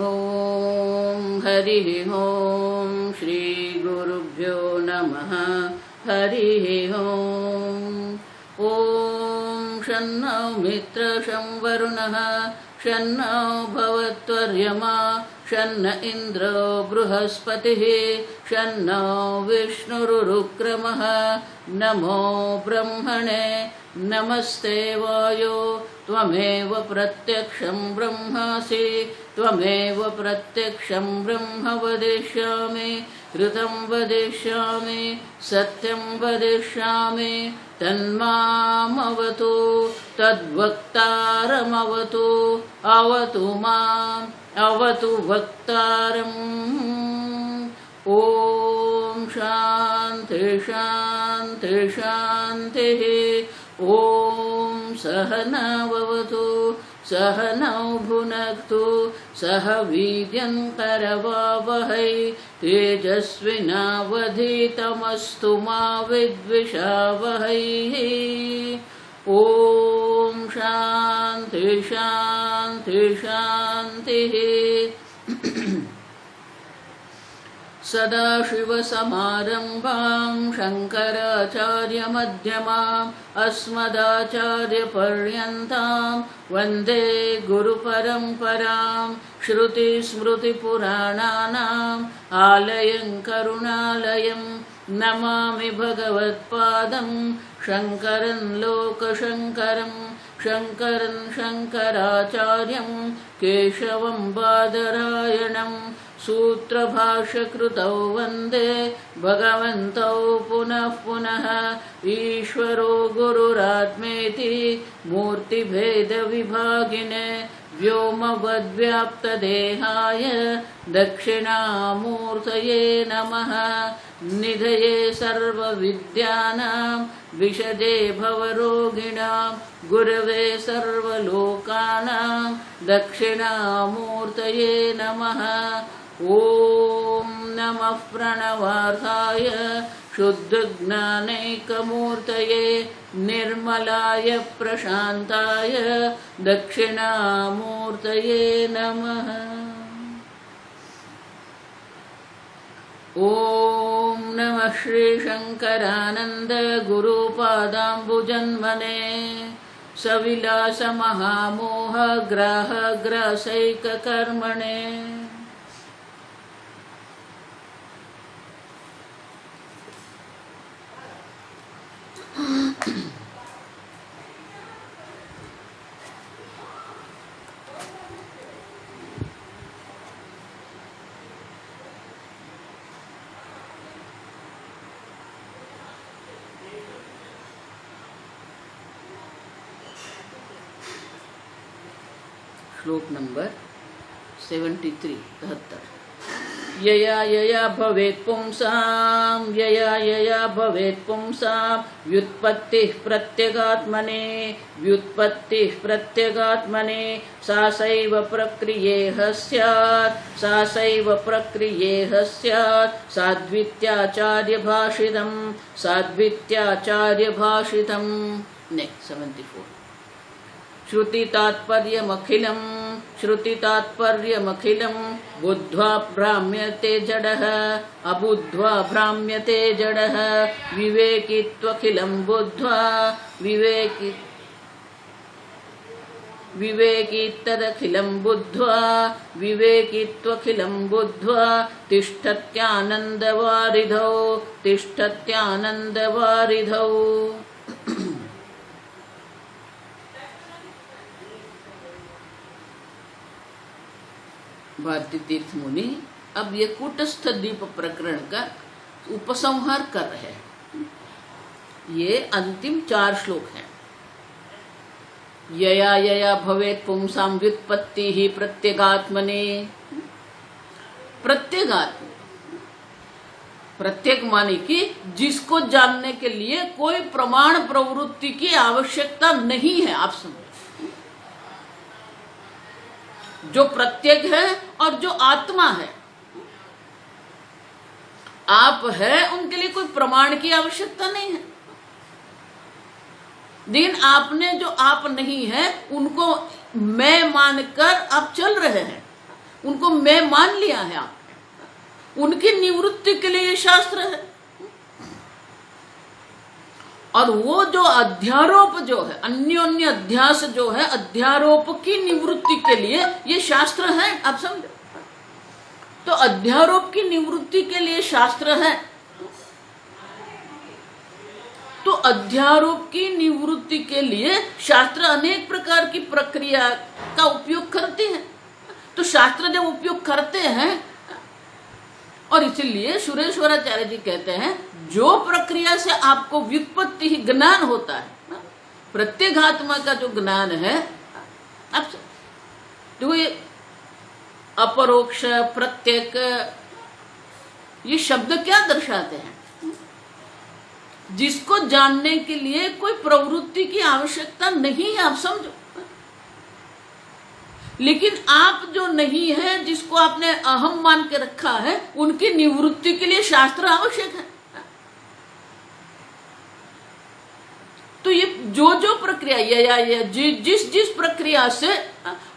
ॐ हरिः ॐ श्री गुरुभ्यो नमः। हरिः ॐ। ॐ शन्नो मित्रं शं वरुणः शन्नो भवत्वर्यमा शन्न इन्द्रो बृहस्पतिः शन्नो विष्णुरुक्रमः। नमो ब्रह्मणे नमस्ते वायो त्वमेव प्रत्यक्षं ब्रह्मासि त्वमेव प्रत्यक्षं ब्रह्म वदिष्यामि ऋतं वदिष्यामि सत्यं वदिष्यामि तन्मामवतु तद्वक्तारमवतु अवतु माम् अवतु वक्तारम्। ॐ शान्ति शान्ति शान्तिः। ॐ सहनाववतु सहनौ भुनक्तु सह वीर्यं करवावहै तेजस्विनावधीतमस्तु मा विद्विषावहै। ॐ शान्ति शान्ति शान्तिः। सदाशिवसमारम्भां शङ्कराचार्यमध्यमाम् अस्मदाचार्यपर्यन्तां वन्दे गुरुपरम्परां। श्रुतिस्मृतिपुराणानाम् आलयं करुणालयं नमामि भगवत्पादं शङ्करं लोकशङ्करं शङ्करं शङ्कराचार्यं केशवं बादरायणं। सूत्रभाष्यकृतौ वन्दे भगवन्तौ पुनः पुनः। ईश्वरो गुरुरात्मेति मूर्तिभेदविभागिने व्योमवद्व्याप्तदेहाय दक्षिणामूर्तये नमः। निधये सर्वविद्यानां विशदे भवरोगिणां गुरवे सर्वलोकानां दक्षिणामूर्तये नमः। ॐ नमः प्रणवार्थाय शुद्धज्ञानैकमूर्तये निर्मलाय प्रशान्ताय दक्षिणामूर्तये नमः। ॐ नमः श्रीशङ्करानन्द गुरुपादाम्बुजन्मने सविलासमहामोह ग्राहग्रासैककर्मणे। श्लोक नंबर 73 73। यया यया भवेत् पुंसां यया यया भवेत् पुंसां व्युत्पत्तिः प्रत्यगात्मने व्युत्पत्तिः प्रत्यगात्मने सा सैव प्रक्रियेह स्यात् सा सैव प्रक्रियेह स्यात्। साद्वित्याचार्यभाषितं साद्वित्याचार्यभाषितं। नेक्स्ट 74। श्रुतितात्पर्यमखिलं बुद्ध्वा भ्राम्यते जडः अबुद्ध्वा भ्राम्यते जडः। विवेकित्वखिलं बुद्ध्वा विवेकित्तदखिलं बुद्ध्वा विवेकित्वखिलं बुद्ध्वा तिष्ठत्यानन्दवारिधौ तिष्ठत्यानन्दवारिधौ। भारती तीर्थ मुनि अब ये कूटस्थ द्वीप प्रकरण का उपसंहार कर रहे हैं। ये अंतिम 4 श्लोक हैं। यया यया भवेत् पुंसां व्युत्पत्ति ही प्रत्यगात्मने। प्रत्यगात्म प्रत्येक माने कि जिसको जानने के लिए कोई प्रमाण प्रवृत्ति की आवश्यकता नहीं है। आप समझो, जो प्रत्येक है और जो आत्मा है, आप है, उनके लिए कोई प्रमाण की आवश्यकता नहीं है। लेकिन आपने जो आप नहीं है उनको मैं मानकर आप चल रहे हैं, उनको मैं मान लिया है आप, उनकी निवृत्ति के लिए ये शास्त्र है। और वो जो अध्यारोप जो है, अन्योन्य अध्यास जो है, अध्यारोप की निवृत्ति के लिए ये शास्त्र है, आप समझो। तो अध्यारोप की निवृत्ति के लिए शास्त्र है, तो अध्यारोप की निवृत्ति के लिए शास्त्र अनेक प्रकार की प्रक्रिया का उपयोग करते हैं। तो शास्त्र जब उपयोग करते हैं, और इसीलिए सुरेश्वराचार्य जी कहते हैं जो प्रक्रिया से आपको व्युत्पत्ति ही ज्ञान होता है, प्रत्येगात्मा का जो ज्ञान है, आप तो ये अपरोक्ष प्रत्येक, ये शब्द क्या दर्शाते हैं? जिसको जानने के लिए कोई प्रवृत्ति की आवश्यकता नहीं है, आप समझो। लेकिन आप जो नहीं है, जिसको आपने अहम मान के रखा है, उनकी निवृत्ति के लिए शास्त्र आवश्यक है। तो ये जो प्रक्रिया या जिस प्रक्रिया से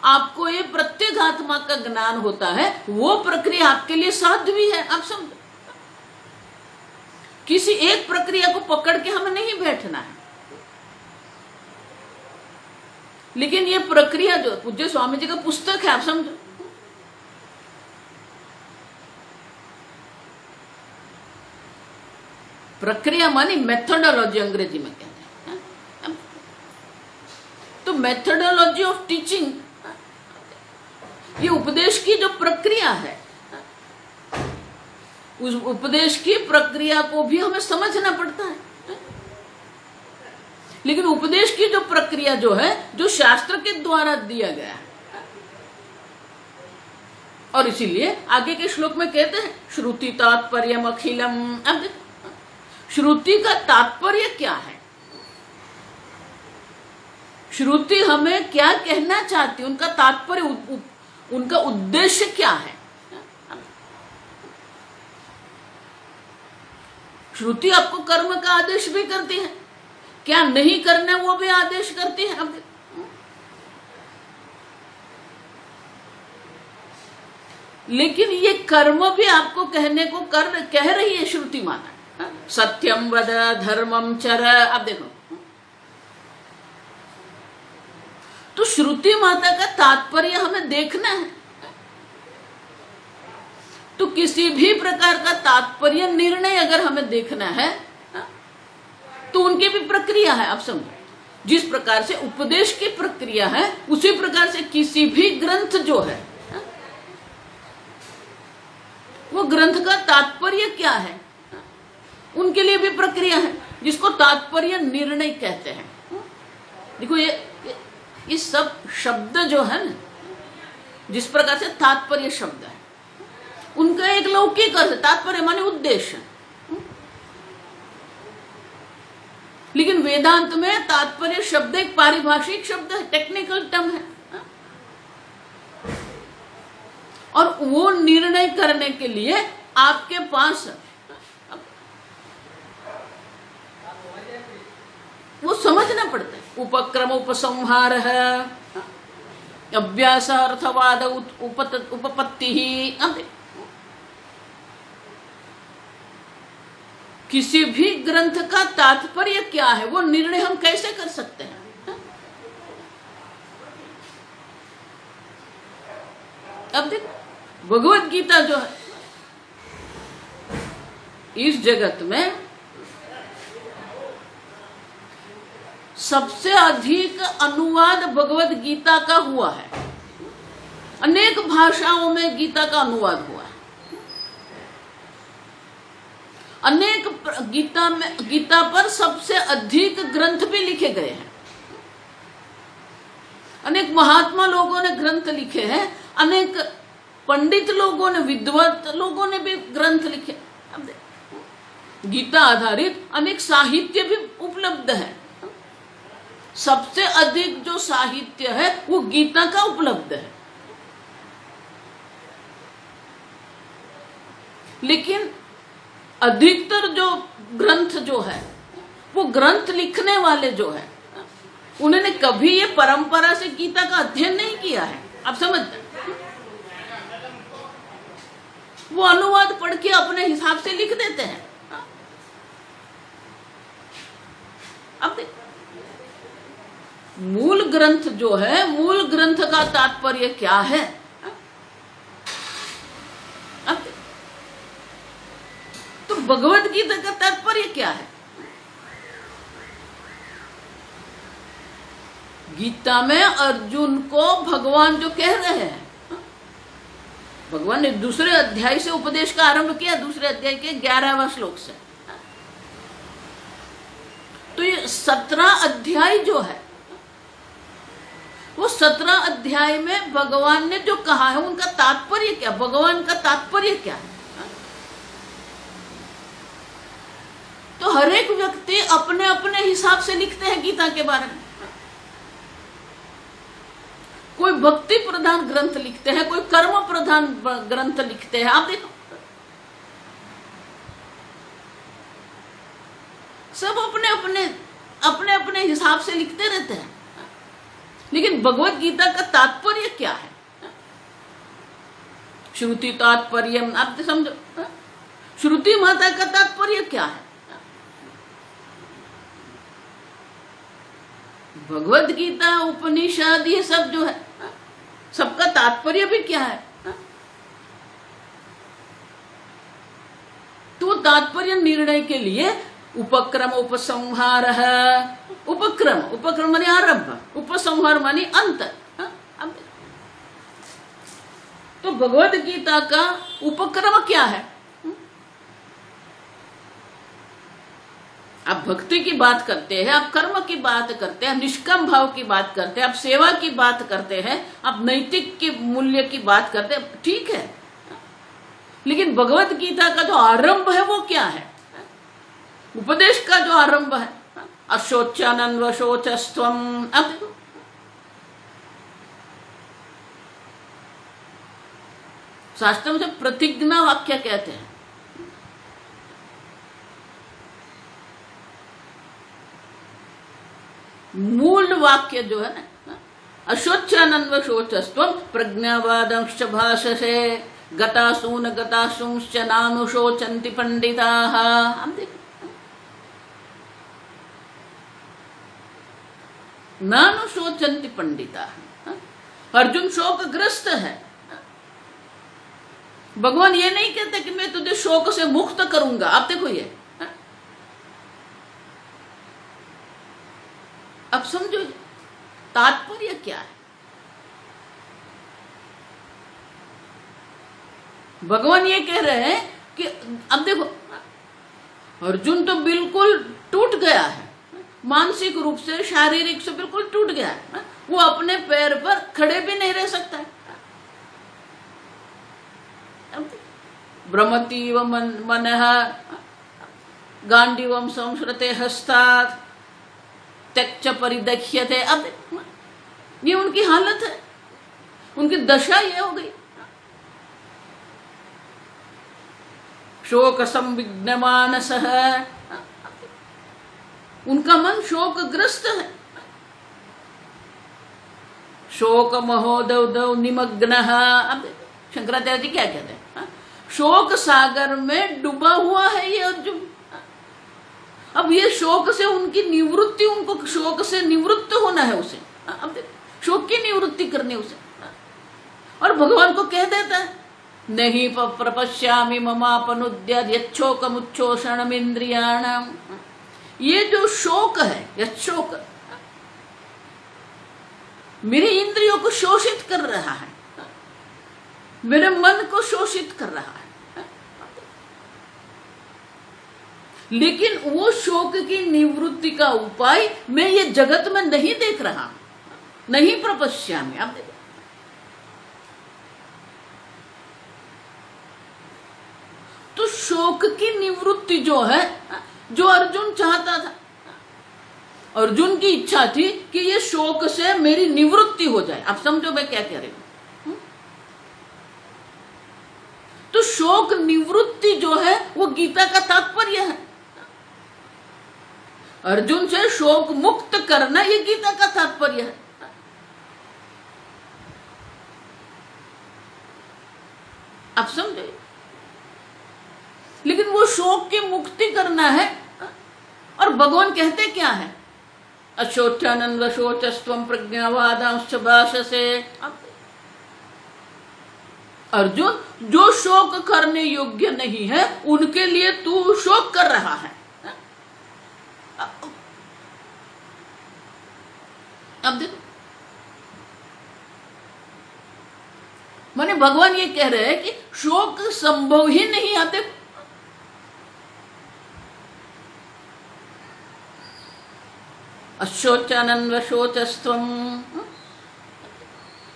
आपको ये प्रत्येगात्मा का ज्ञान होता है, वो प्रक्रिया आपके लिए साध्य भी है, आप समझो। किसी एक प्रक्रिया को पकड़ के हमें नहीं बैठना है। लेकिन ये प्रक्रिया जो पूज्य स्वामी जी का पुस्तक है, आप समझो, प्रक्रिया मानी मेथोडोलॉजी अंग्रेजी में कहते हैं। तो मेथोडोलॉजी ऑफ टीचिंग, ये उपदेश की जो प्रक्रिया है, उस उपदेश की प्रक्रिया को भी हमें समझना पड़ता है। लेकिन उपदेश की जो प्रक्रिया जो है, जो शास्त्र के द्वारा दिया गया है, और इसीलिए आगे के श्लोक में कहते हैं श्रुति तात्पर्यम अखिलम। अब श्रुति का तात्पर्य क्या है? श्रुति हमें क्या कहना चाहती है, उनका तात्पर्य, उनका उद्देश्य क्या है? श्रुति आपको कर्म का आदेश भी करती है, क्या नहीं करना वो भी आदेश करती है। अब लेकिन ये कर्म भी आपको कहने को कह रही है श्रुति माता, सत्यम वद धर्मम चर। अब देखो, तो श्रुति माता का तात्पर्य हमें देखना है। तो किसी भी प्रकार का तात्पर्य निर्णय अगर हमें देखना है, तो उनकी भी प्रक्रिया है, आप समझो। जिस प्रकार से उपदेश की प्रक्रिया है, उसी प्रकार से किसी भी ग्रंथ जो है, वो ग्रंथ का तात्पर्य क्या है, उनके लिए भी प्रक्रिया है, जिसको तात्पर्य निर्णय कहते हैं। देखो ये सब शब्द जो है ना, जिस प्रकार से तात्पर्य शब्द है, उनका एक लौकिक अर्थ, तात्पर्य माने उद्देश्य। लेकिन वेदांत में तात्पर्य शब्द एक पारिभाषिक शब्द है, टेक्निकल टर्म है। और वो निर्णय करने के लिए आपके पास वो समझना पड़ता है। उपक्रम उपसंहार है, अभ्यास अर्थवाद उपपत्ति ही। किसी भी ग्रंथ का तात्पर्य क्या है, वो निर्णय हम कैसे कर सकते हैं? अब देखो, भगवत गीता जो है, इस जगत में सबसे अधिक अनुवाद भगवत गीता का हुआ है। अनेक भाषाओं में गीता का अनुवाद हुआ है। अनेक गीता पर सबसे अधिक ग्रंथ भी लिखे गए हैं। अनेक महात्मा लोगों ने ग्रंथ लिखे हैं, अनेक पंडित लोगों ने, विद्वत लोगों ने भी ग्रंथ लिखे। अब गीता आधारित अनेक साहित्य भी उपलब्ध है। सबसे अधिक जो साहित्य है वो गीता का उपलब्ध है। लेकिन अधिकतर जो ग्रंथ जो है, वो ग्रंथ लिखने वाले जो है, उन्होंने कभी ये परंपरा से गीता का अध्ययन नहीं किया है। आप समझते हैं? वो अनुवाद पढ़ के अपने हिसाब से लिख देते हैं। अब मूल ग्रंथ जो है, मूल ग्रंथ का तात्पर्य क्या है? अब तो भगवत गीता का तात्पर्य क्या है? गीता में अर्जुन को भगवान जो कह रहे हैं, भगवान ने दूसरे अध्याय से उपदेश का आरंभ किया, दूसरे अध्याय के 11वें श्लोक से। तो ये 17 अध्याय जो है, वो 17 अध्याय में भगवान ने जो कहा है उनका तात्पर्य क्या, भगवान का तात्पर्य क्या है? तो हर एक व्यक्ति अपने अपने हिसाब से लिखते हैं गीता के बारे में। कोई भक्ति प्रधान ग्रंथ लिखते हैं, कोई कर्म प्रधान ग्रंथ लिखते हैं। आप देखो, सब अपने अपने हिसाब से लिखते रहते हैं। लेकिन भगवत गीता का तात्पर्य क्या है? श्रुति तात्पर्य, आप समझो, श्रुति माता का तात्पर्य क्या है? भगवत गीता, उपनिषद, ये सब जो है, सबका तात्पर्य भी क्या है? तो तात्पर्य निर्णय के लिए उपक्रम उपसंहार है। उपक्रम माने आरंभ, उपसंहार माने अंत। तो भगवत गीता का उपक्रम क्या है? आप भक्ति की बात करते हैं, आप कर्म की बात करते हैं, आप निष्काम भाव की बात करते हैं, आप सेवा की बात करते हैं, आप नैतिक के मूल्य की बात करते हैं, ठीक है। लेकिन भगवत गीता का जो आरंभ है वो क्या है? उपदेश का जो आरंभ है, अशोचानन वशोचस्त्वम। अब देखो, शास्त्र में से प्रतिज्ञा वाक्य कहते हैं। मूल वाक्य जो है ना, अशोचानन वशोचस्त्वम प्रज्ञावादंश्च भाषसे गतासून गतासूंश्च नानुशोचन्ति पंडिताः। हम देखो, नानुशोचन्ति पंडिताः। अर्जुन शोकग्रस्त है। भगवान ये नहीं कहते कि मैं तुझे शोक से मुक्त करूंगा। आप देखो, ये अब समझो तात्पर्य क्या है। भगवान ये कह रहे हैं कि अब देखो, अर्जुन तो बिल्कुल टूट गया है, मानसिक रूप से, शारीरिक से बिल्कुल टूट गया है। वो अपने पैर पर खड़े भी नहीं रह सकता है। भ्रमतीव मनः गांडीवम संस्कृते हस्तात् त्यक्ष परिदक्ष्यते। अब ये उनकी हालत है, उनकी दशा ये हो गई। शोक संविघ्न मानसः, उनका मन शोकग्रस्त है। शोक महोदव निमग्नः। अब शंकराचार्य जी क्या कहते हैं? शोक सागर में डूबा हुआ है ये अर्जुन। अब ये शोक से उनकी निवृत्ति, उनको शोक से निवृत्त होना है उसे। अब देखो, शोक की निवृत्ति करनी उसे। और भगवान को कह देता है, नहीं प्रपश्यामि ममापनुद्य यच्छोकमुच्छोषणम् इंद्रियाणाम्। ये जो शोक है, यह शोक मेरे इंद्रियों को शोषित कर रहा है, मेरे मन को शोषित कर रहा है। लेकिन वो शोक की निवृत्ति का उपाय मैं ये जगत में नहीं देख रहा, नहीं प्रपश्यामि। आप देखो, तो शोक की निवृत्ति जो है, जो अर्जुन चाहता था, अर्जुन की इच्छा थी कि ये शोक से मेरी निवृत्ति हो जाए। आप समझो मैं क्या कह रही हूं। तो शोक निवृत्ति जो है वो गीता का तात्पर्य है। अर्जुन से शोक मुक्त करना ये गीता का तात्पर्य है। आप समझे? वो शोक की मुक्ति करना है। और भगवान कहते क्या है? अशोचानंद शोचस्त्वं प्रज्ञावादांश्च भाषसे। अर्जुन, जो शोक करने योग्य नहीं है उनके लिए तू शोक कर रहा है। अब देखो, माने भगवान ये कह रहे हैं कि शोक संभव ही नहीं आते। अशोचानंद शोचस्त्वम,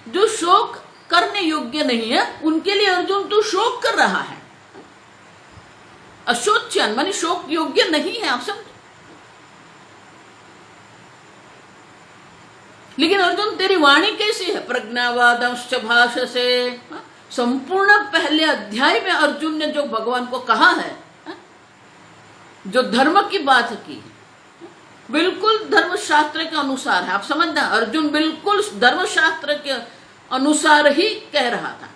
जो शोक करने योग्य नहीं है उनके लिए अर्जुन तू शोक कर रहा है। अशोचन माने शोक योग्य नहीं है, आप समझ। लेकिन अर्जुन तेरी वाणी कैसी है? प्रज्ञावादंश्च भाषसे। संपूर्ण पहले अध्याय में अर्जुन ने जो भगवान को कहा है, जो धर्म की बात की, बिल्कुल धर्मशास्त्र के अनुसार है। आप समझना, अर्जुन बिल्कुल धर्मशास्त्र के अनुसार ही कह रहा था।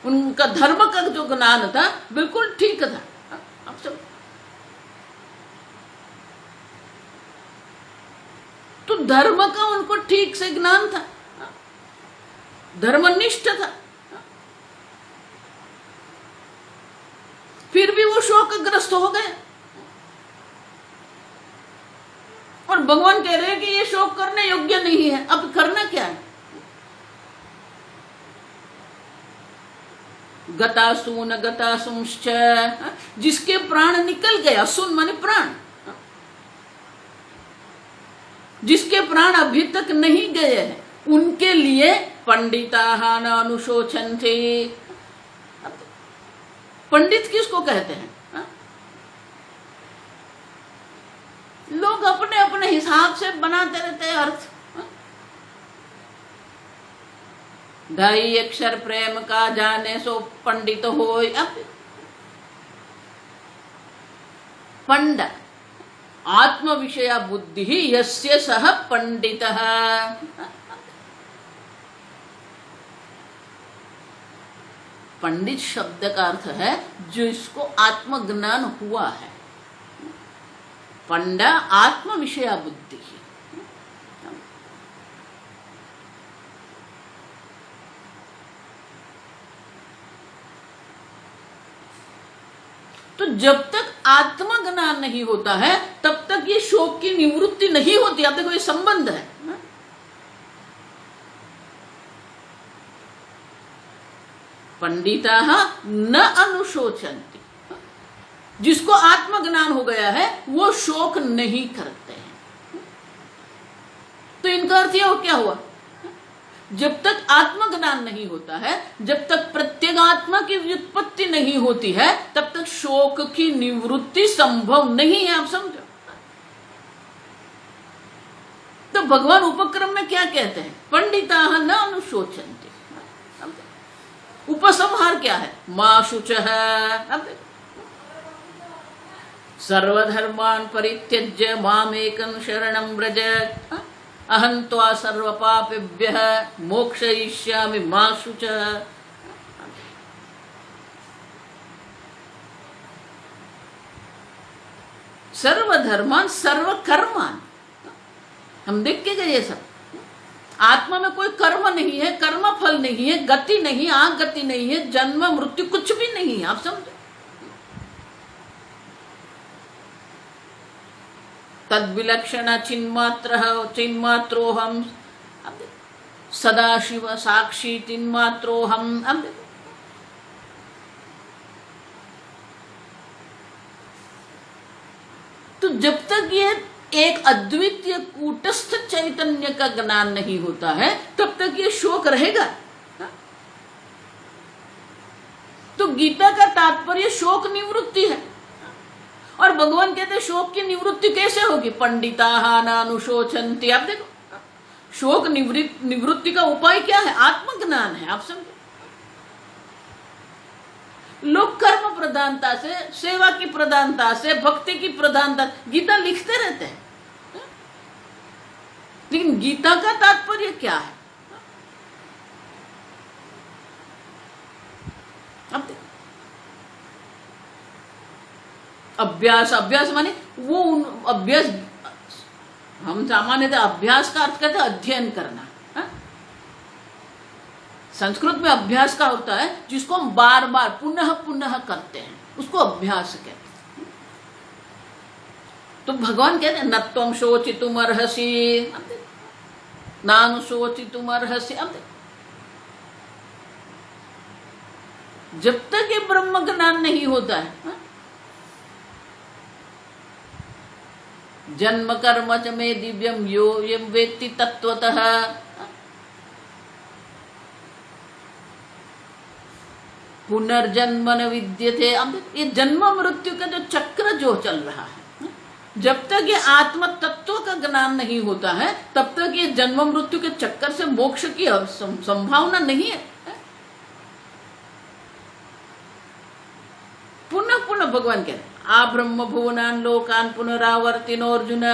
उनका धर्म का जो ज्ञान था बिल्कुल ठीक था। आप सब तो धर्म का उनको ठीक से ज्ञान था, धर्मनिष्ठ था। फिर भी वो शोकग्रस्त हो गए। और भगवान कह रहे हैं कि ये शोक करने योग्य नहीं है। अब करना क्या है? गतासून गतासुंश्च, जिसके प्राण निकल गए, असुन माने प्राण, जिसके प्राण अभी तक नहीं गए हैं उनके लिए पंडिताः न अनुशोचन्ते। पंडित किसको कहते हैं? लोग अपने अपने हिसाब से बनाते रहते हैं अर्थ। ढाई अक्षर प्रेम का जाने सो पंडित होय। अब पंडित आत्म विषया बुद्धि यस्य सह पंडितः। पंडित शब्द का अर्थ है जो इसको आत्मज्ञान हुआ है। पंडा आत्म विषया बुद्धि। तो जब तक आत्मज्ञान नहीं होता है तब तक ये शोक की निवृत्ति नहीं होती। आप देखो, ये संबंध है। पंडिताः न अनुशोचन्ति, जिसको आत्मज्ञान हो गया है वो शोक नहीं करते हैं। तो इनका अर्थ यह क्या हुआ? जब तक आत्मज्ञान नहीं होता है, जब तक प्रत्यगात्मा की व्युत्पत्ति नहीं होती है, तब तक शोक की निवृत्ति संभव नहीं है। आप समझो। तो भगवान उपक्रम में क्या कहते हैं? पंडिताः न अनुशोचन्ति। उपसंहार क्या है? मा शुचः। सर्वधर्मान् परित्यज्य मामेकं शरणं व्रज अहं त्वा सर्वपापेभ्यः मोक्षयिष्यामि मा शुचः। सर्वधर्मान् सर्वकर्मान्, हम देख के गए सब। आत्मा में कोई कर्म नहीं है, कर्म फल नहीं है, गति नहीं, आगति नहीं है, जन्म मृत्यु कुछ भी नहीं है। आप समझो। तद्विलक्षण चिन्मात्रोऽहम्, सदाशिव साक्षी चिन्मात्रोऽहम्। तो जब तक ये एक अद्वितीय कूटस्थ चैतन्य का ज्ञान नहीं होता है तब तक ये शोक रहेगा। तो गीता का तात्पर्य शोक निवृत्ति है। और भगवान कहते हैं शोक की निवृत्ति कैसे होगी? पंडिताः न अनुशोचन्ति। आप देखो, शोक निवृत्ति का उपाय क्या है? आत्मज्ञान है। आप समझो। लोग कर्म प्रधानता से, सेवा की प्रधानता से, भक्ति की प्रधानता गीता लिखते रहते हैं, लेकिन गीता का तात्पर्य क्या है? अब देखो, अभ्यास, अभ्यास माने वो अभ्यास, हम सामान्यतः अभ्यास का अर्थ कहते हैं अध्ययन करना। हा? संस्कृत में अभ्यास का होता है जिसको हम बार बार पुनः पुनः करते हैं, उसको अभ्यास कहते हैं। तो भगवान कहते हैं न त्वं शोचितुम अर्हसि, नानु शोचितुम अर्हसि। अब जब तक ये ब्रह्म ज्ञान नहीं होता है, हा? जन्म कर्म च मे दिव्यम यो यम वेत्ति तत्वतः, पुनर्जन्म न विद्यते। अब ये जन्म मृत्यु का जो चक्र जो चल रहा है, जब तक ये आत्म तत्व का ज्ञान नहीं होता है तब तक ये जन्म मृत्यु के चक्कर से मोक्ष की संभावना नहीं है। पुनः पुनः भगवान कहते हैं आ ब्रह्म भुवनान लोकान पुनरावर्तिनो अर्जुन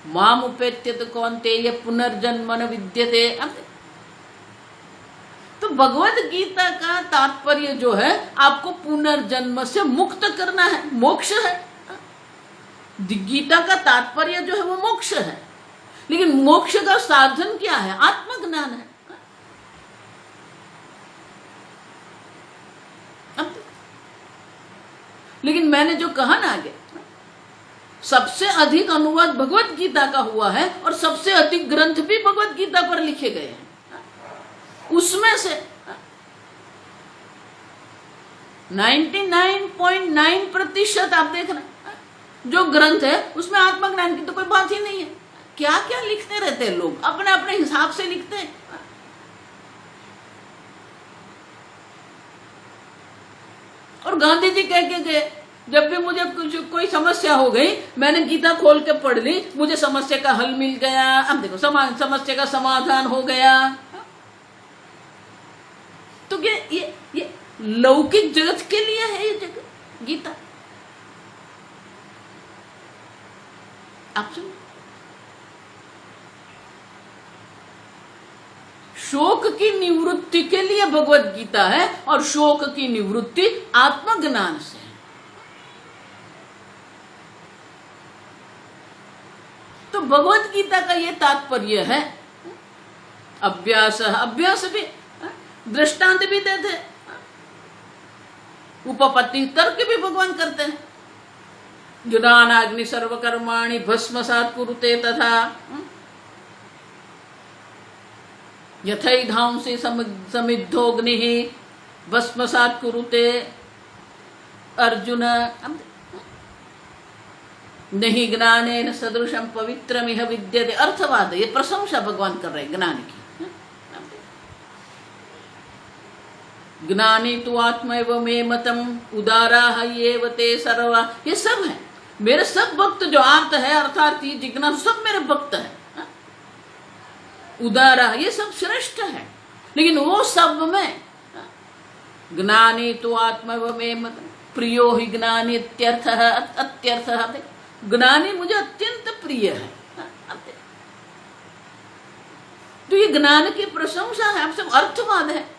माम उपेत्यत कौन्तेय पुनर्जन्म न विद्यते। तो भगवद गीता का तात्पर्य जो है आपको पुनर्जन्म से मुक्त करना है, मोक्ष है। गीता का तात्पर्य जो है वो मोक्ष है, लेकिन मोक्ष का साधन क्या है? आत्मज्ञान है। लेकिन मैंने जो कहा ना आगे, सबसे अधिक अनुवाद भगवत गीता का हुआ है और सबसे अधिक ग्रंथ भी भगवत गीता पर लिखे गए हैं। उसमें से 99.9% आप देख रहे हैं जो ग्रंथ है उसमें आत्मज्ञान की तो कोई बात ही नहीं है। क्या क्या लिखते रहते हैं लोग, अपने अपने हिसाब से लिखते हैं। और गांधी जी कह के गए, जब भी मुझे कुछ कोई समस्या हो गई मैंने गीता खोल के पढ़ ली, मुझे समस्या का हल मिल गया। अब देखो समस्या का समाधान हो गया। तो ये लौकिक जगत के लिए है ये जगत गीता। आप सुन, शोक की निवृत्ति के लिए भगवत गीता है और शोक की निवृत्ति आत्मज्ञान से है। तो भगवत गीता का ये तात्पर्य है। अभ्यास, अभ्यास भी दृष्टांत भी देते, उपपत्ति तर्क भी भगवान करते हैं। ज्ञानाग्नि सर्वकर्माणि भस्मसात् कुरुते तथा यथैधांसि समिद्धोऽग्निः भस्मसात् कुरुते अर्जुन। नहीं ज्ञानेन सदृशं पवित्रमिह विद्यते। अर्थवाद, ये प्रशंसा भगवान कर रहे हैं ज्ञान की। ज्ञानी तु आत्मैव मे मतम उदाराः एव ते सर्वा। ये सब है मेरे सब भक्त जो आर्त है अर्थार्थी जिज्ञासु सब मेरे भक्त है। उदारा ये सब श्रेष्ठ है, लेकिन वो सब में ज्ञानी तो आत्मैव मे मतम प्रियो ही ज्ञानी इत्यर्थः अत्यर्थः। ज्ञानी मुझे अत्यंत प्रिय है। तो ये ज्ञान की प्रशंसा है, आप सब अर्थवाद है।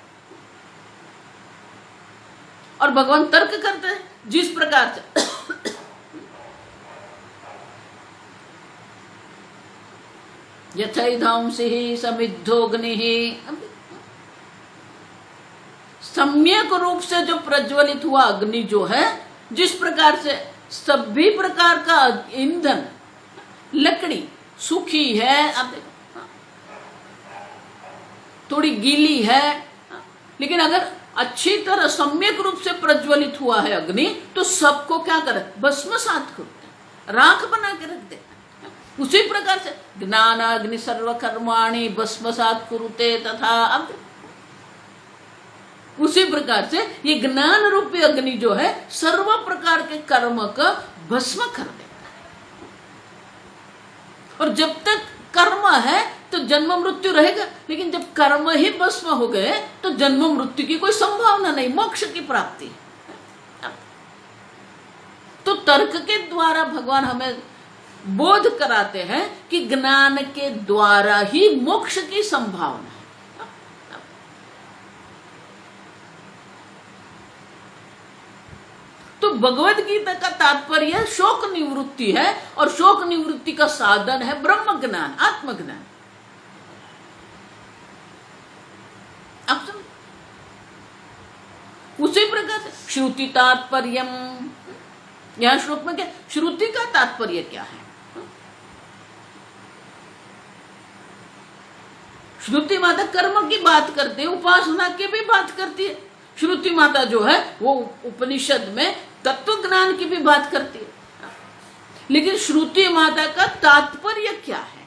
और भगवान तर्क करते हैं जिस प्रकार से यथैधांसि समिद्धोऽग्निः, सम्यक रूप से जो प्रज्वलित हुआ अग्नि जो है, जिस प्रकार से सभी प्रकार का ईंधन, लकड़ी सूखी है, अब देखो थोड़ी गीली है, लेकिन अगर अच्छी तरह सम्यक रूप से प्रज्वलित हुआ है अग्नि तो सबको क्या करे? भस्मसात करते, राख बना के रख दे। उसी प्रकार से ज्ञानाग्नि सर्वकर्माणि भस्मसात कुरुते तथा। अब उसी प्रकार से ये ज्ञान रूपी अग्नि जो है सर्व प्रकार के कर्म का भस्म कर देता है। और जब तक कर्म है तो जन्म मृत्यु रहेगा, लेकिन जब कर्म ही भस्म हो गए तो जन्म मृत्यु की कोई संभावना नहीं, मोक्ष की प्राप्ति। तो तर्क के द्वारा भगवान हमें बोध कराते हैं कि ज्ञान के द्वारा ही मोक्ष की संभावना है। तो तो भगवत गीता का तात्पर्य शोक निवृत्ति है, और शोक निवृत्ति का साधन है ब्रह्म ज्ञान, आत्मज्ञान। आप समझ? उसी प्रकार से श्रुति तात्पर्यम, यहां श्लोक में क्या, श्रुति का तात्पर्य क्या है? श्रुति माता कर्म की बात करती है, उपासना की भी बात करती है। श्रुति माता जो है वो उपनिषद में तत्व ज्ञान की भी बात करती है। लेकिन श्रुति माता का तात्पर्य क्या है,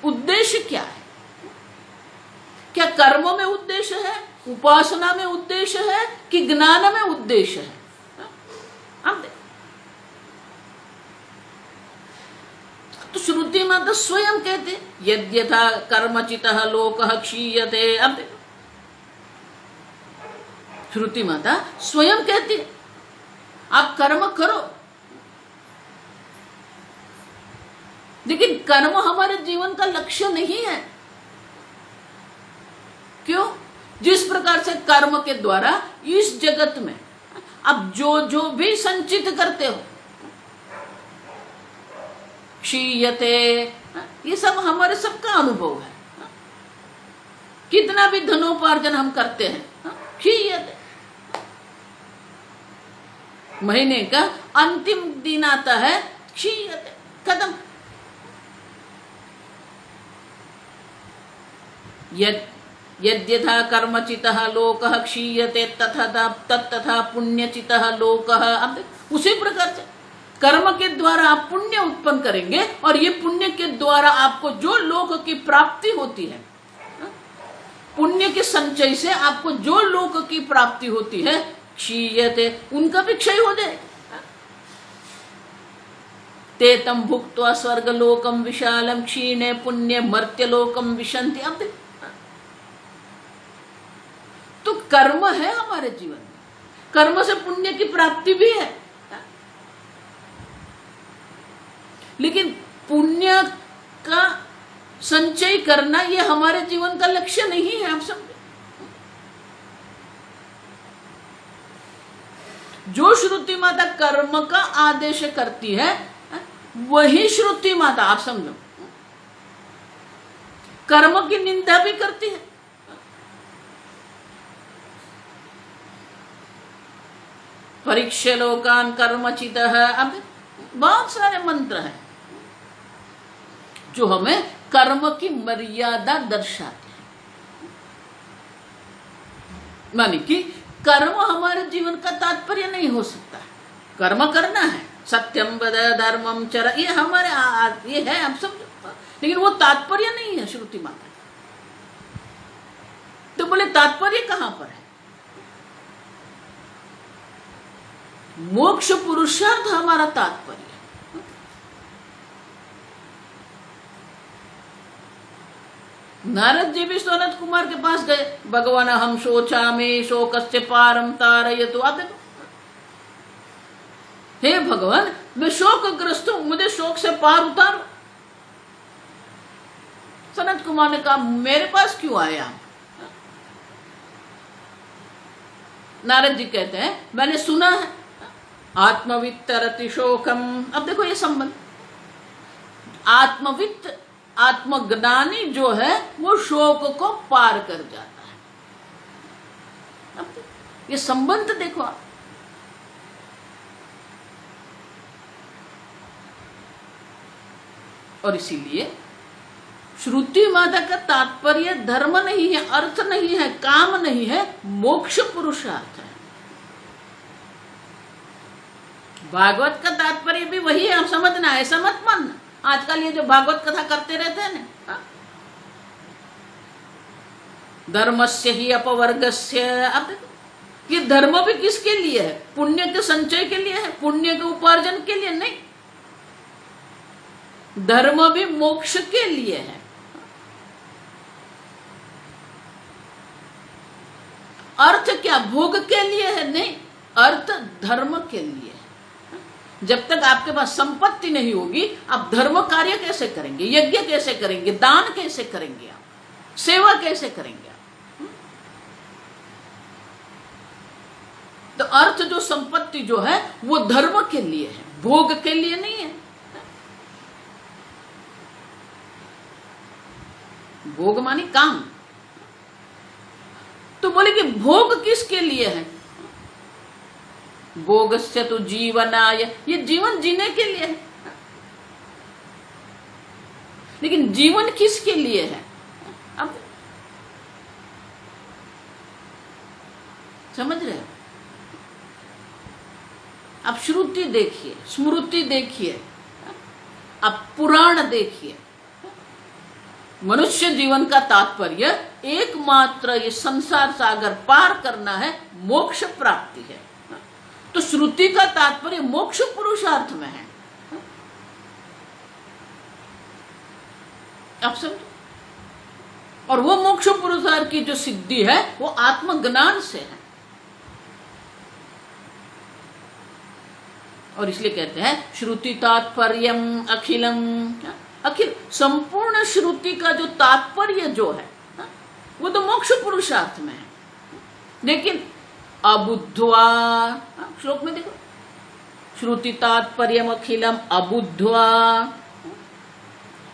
उद्देश्य क्या है? क्या कर्म में उद्देश्य है, उपासना में उद्देश्य है, कि ज्ञान में उद्देश्य है? आप देखो, तो श्रुति माता स्वयं कहते यद्यथा कर्मचितः लोकः क्षीयते। अब देखो, श्रुति माता स्वयं कहती है आप कर्म करो, लेकिन कर्म हमारे जीवन का लक्ष्य नहीं है। क्यों? जिस प्रकार से कर्म के द्वारा इस जगत में अब जो जो भी संचित करते हो, क्षीयते, ये सब हमारे सबका अनुभव है। कितना भी धनोपार्जन हम करते हैं, क्षीयते, महीने का अंतिम दिन आता है, क्षीयते, खत्म। यद्यथा कर्मचितः लोकः क्षीयते तथा पुण्यचितः लोकः। अब उसी प्रकार से कर्म के द्वारा आप पुण्य उत्पन्न करेंगे, और ये पुण्य के द्वारा आपको जो लोक की प्राप्ति होती है, पुण्य के संचय से आपको जो लोक की प्राप्ति होती है, क्षीयते, उनका भी क्षय हो जाए। ते तम भुक्त्वा स्वर्गलोकम विशालम क्षीणे पुण्य मर्त्यलोकम विशन्ति। अब तो कर्म है हमारे जीवन में, कर्म से पुण्य की प्राप्ति भी है, लेकिन पुण्य का संचय करना ये हमारे जीवन का लक्ष्य नहीं है। आप समझे? जो श्रुति माता कर्म का आदेश करती है, वही श्रुति माता, आप समझो, कर्म की निंदा भी करती है। परीक्ष्य लोकान कर्मचितः। अब बहुत सारे मंत्र हैं जो हमें कर्म की मर्यादा दर्शाते हैं। मानी कि कर्म हमारे जीवन का तात्पर्य नहीं हो सकता। कर्म करना है, सत्यम वद धर्मम चर, ये हमारे ये है, आप समझो, लेकिन वो तात्पर्य नहीं है श्रुति माता। तो बोले तात्पर्य कहां पर है? मोक्ष पुरुषार्थ हमारा तात्पर्य। नारद जी भी सनत कुमार के पास गए, भगवान हम शोचामि शोकस्य पारम तारयतु। आप देखो, हे भगवान मैं शोकग्रस्त हूं, मुझे शोक से पार उतारो। सनत कुमार ने कहा मेरे पास क्यों आए आप? नारद जी कहते हैं मैंने सुना है आत्मवित्त रति शोकम। अब देखो ये संबंध, आत्मवित्त, आत्मज्ञानी जो है वो शोक को पार कर जाता है। अब ये संबंध देखो आप। और इसीलिए श्रुति माता का तात्पर्य धर्म नहीं है, अर्थ नहीं है, काम नहीं है, मोक्ष पुरुषार्थ है। भागवत का तात्पर्य भी वही है, आप समझना, ऐसा मत मानना। आजकल ये जो भागवत कथा करते रहते हैं ना, धर्मस्य ही अपवर्गस्य। अब देखो ये धर्म भी किसके लिए है? पुण्य के संचय के लिए है, पुण्य के उपार्जन के लिए नहीं। धर्म भी मोक्ष के लिए है। अर्थ क्या भोग के लिए है? नहीं, अर्थ धर्म के लिए है। जब तक आपके पास संपत्ति नहीं होगी, आप धर्म कार्य कैसे करेंगे? यज्ञ कैसे करेंगे? दान कैसे करेंगे? आप सेवा कैसे करेंगे? आप तो अर्थ जो संपत्ति जो है वो धर्म के लिए है, भोग के लिए नहीं है। भोग मानी काम। तो बोले कि भोग किसके लिए है? भोगस्य तो जीवनाय, ये जीवन जीने के लिए है। लेकिन जीवन किसके लिए है? अब समझ रहे हो? अब श्रुति देखिए, स्मृति देखिए, अब पुराण देखिए। मनुष्य जीवन का तात्पर्य एकमात्र ये संसार सागर पार करना है, मोक्ष प्राप्ति है। तो श्रुति का तात्पर्य मोक्ष पुरुषार्थ में है। आप समझो? और वो मोक्ष पुरुषार्थ की जो सिद्धि है वो आत्मज्ञान से है। और इसलिए कहते हैं श्रुति तात्पर्यम अखिलम। अखिल संपूर्ण श्रुति का जो तात्पर्य जो है वो तो मोक्ष पुरुषार्थ में है। लेकिन अबुद्ध्वा, श्लोक में देखो, श्रुति तात्पर्यम अखिलम अबुद्ध्वा,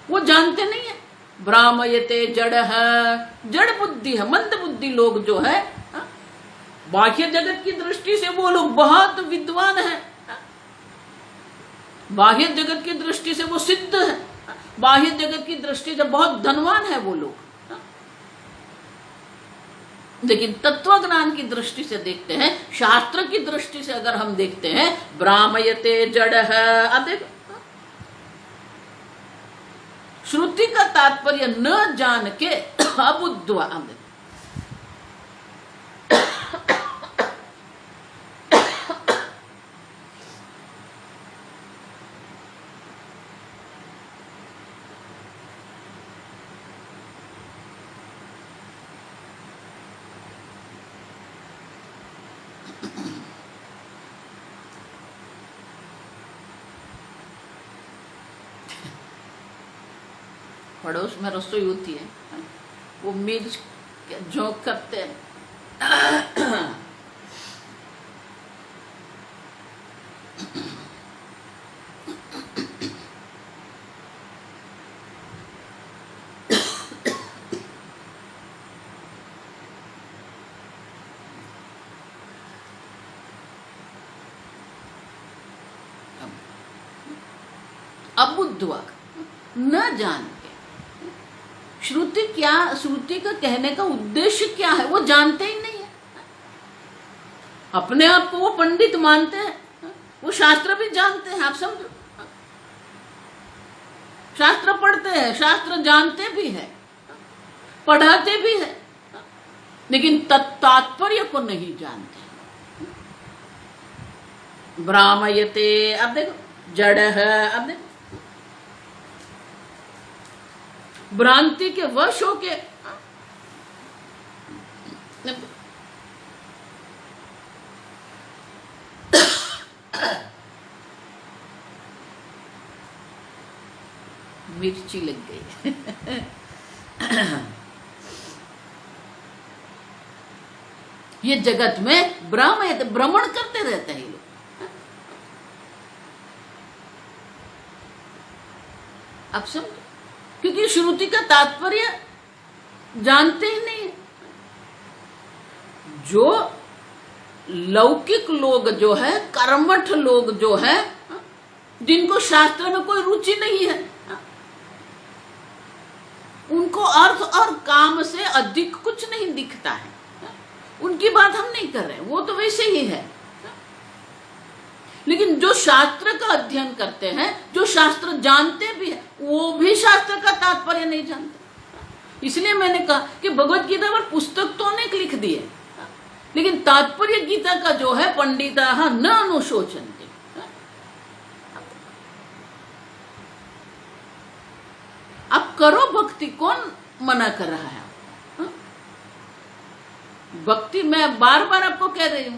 वो जानते नहीं है। भ्रामयते जड़ है, जड़ बुद्धि है, मंद बुद्धि लोग जो है, बाह्य जगत की दृष्टि से वो लोग बहुत विद्वान है, बाह्य जगत की दृष्टि से वो सिद्ध है, बाह्य जगत की दृष्टि से बहुत धनवान है वो लोग। लेकिन तत्व ज्ञान की दृष्टि से देखते हैं, शास्त्र की दृष्टि से अगर हम देखते हैं, भ्रामयते जड़ है। अब देखो, श्रुति का तात्पर्य न जान के अबुद्ध्वा, पड़ोस में रसोई होती है, वो मिर्च झोंक करते हैं। अबुद्ध्वा, न जान के। श्रुति क्या, श्रुति का कहने का उद्देश्य क्या है वो जानते ही नहीं है। अपने आप को वो पंडित मानते हैं, वो शास्त्र भी जानते हैं। आप समझो, शास्त्र पढ़ते हैं, शास्त्र जानते भी हैं, पढ़ाते भी हैं, लेकिन तात्पर्य को नहीं जानते। भ्रामयते, अब देखो, जड़ है। अब देखो, भ्रांति के वश होके मिर्ची लग गई। ये जगत में भ्रमण करते रहते हैं ये लोग। अब समझो, क्योंकि श्रुति का तात्पर्य जानते ही नहीं। जो लौकिक लोग जो है, कर्मठ लोग जो है, जिनको शास्त्र में कोई रुचि नहीं है, उनको अर्थ और काम से अधिक कुछ नहीं दिखता है, उनकी बात हम नहीं कर रहे, वो तो वैसे ही है। लेकिन जो शास्त्र का अध्ययन करते हैं, जो शास्त्र जानते भी हैं, वो भी शास्त्र का तात्पर्य नहीं जानते। इसलिए मैंने कहा कि भगवत गीता पर पुस्तक तो अनेक लिख दिए, लेकिन तात्पर्य गीता का जो है पंडिताः न अनुशोचन्ते। अब करो भक्ति, कौन मना कर रहा है? भक्ति, मैं बार बार आपको कह रही हूं,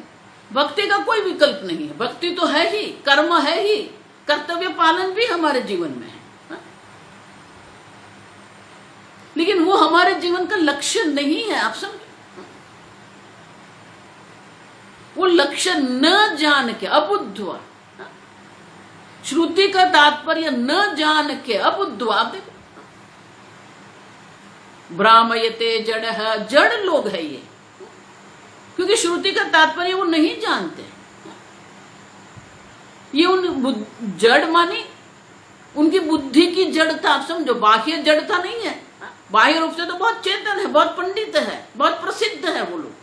भक्ति का कोई विकल्प नहीं है। भक्ति तो है ही, कर्म है ही, कर्तव्य पालन भी हमारे जीवन में है, लेकिन वो हमारे जीवन का लक्ष्य नहीं है। आप समझो, वो लक्ष्य न जान के, अबुद्धवा, श्रुति का तात्पर्य न जान के, अबुद्धवा। देखो, भ्रामयते जड़, जड़ लोग है ये, क्योंकि श्रुति का तात्पर्य वो नहीं जानते। ये उन जड़ मानी उनकी बुद्धि की जड़ता, आप समझो, बाह्य जड़ता नहीं है। बाह्य रूप से तो बहुत चेतन है, बहुत पंडित है, बहुत प्रसिद्ध है वो लोग।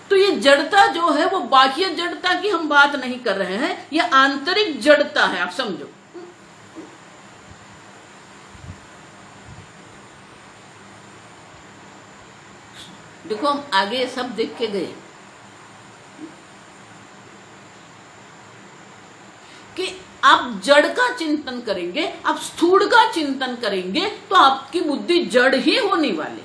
तो ये जड़ता जो है वो बाह्य जड़ता की हम बात नहीं कर रहे हैं, ये आंतरिक जड़ता है, आप समझो। देखो, हम आगे सब देख के गए कि आप जड़ का चिंतन करेंगे, आप स्थूल का चिंतन करेंगे तो आपकी बुद्धि जड़ ही होने वाली।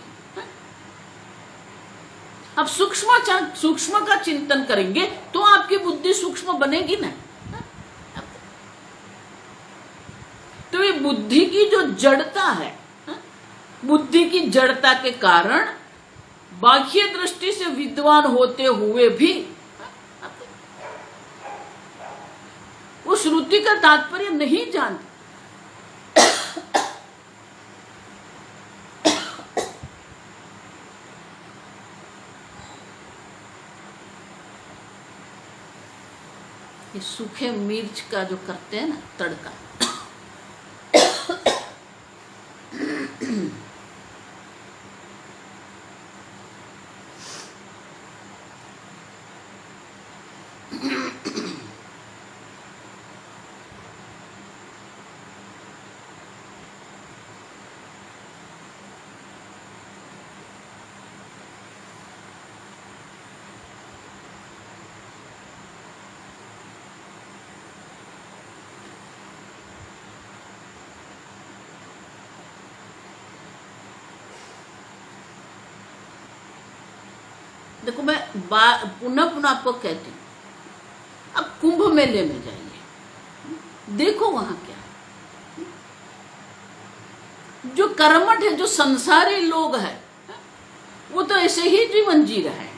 आप सूक्ष्म का चिंतन करेंगे तो आपकी बुद्धि सूक्ष्म बनेगी ना। तो ये बुद्धि की जो जड़ता है, बुद्धि की जड़ता के कारण बाह्य दृष्टि से विद्वान होते हुए भी वो श्रुति का तात्पर्य नहीं जानते। ये सूखे मिर्च का जो करते हैं ना तड़का, देखो मैं पुनः पुनः आपको कहती हूँ, अब कुंभ मेले में जाइए, देखो वहां क्या, जो कर्मठ है, जो संसारी लोग हैं, वो तो ऐसे ही जीवन जी रहे हैं।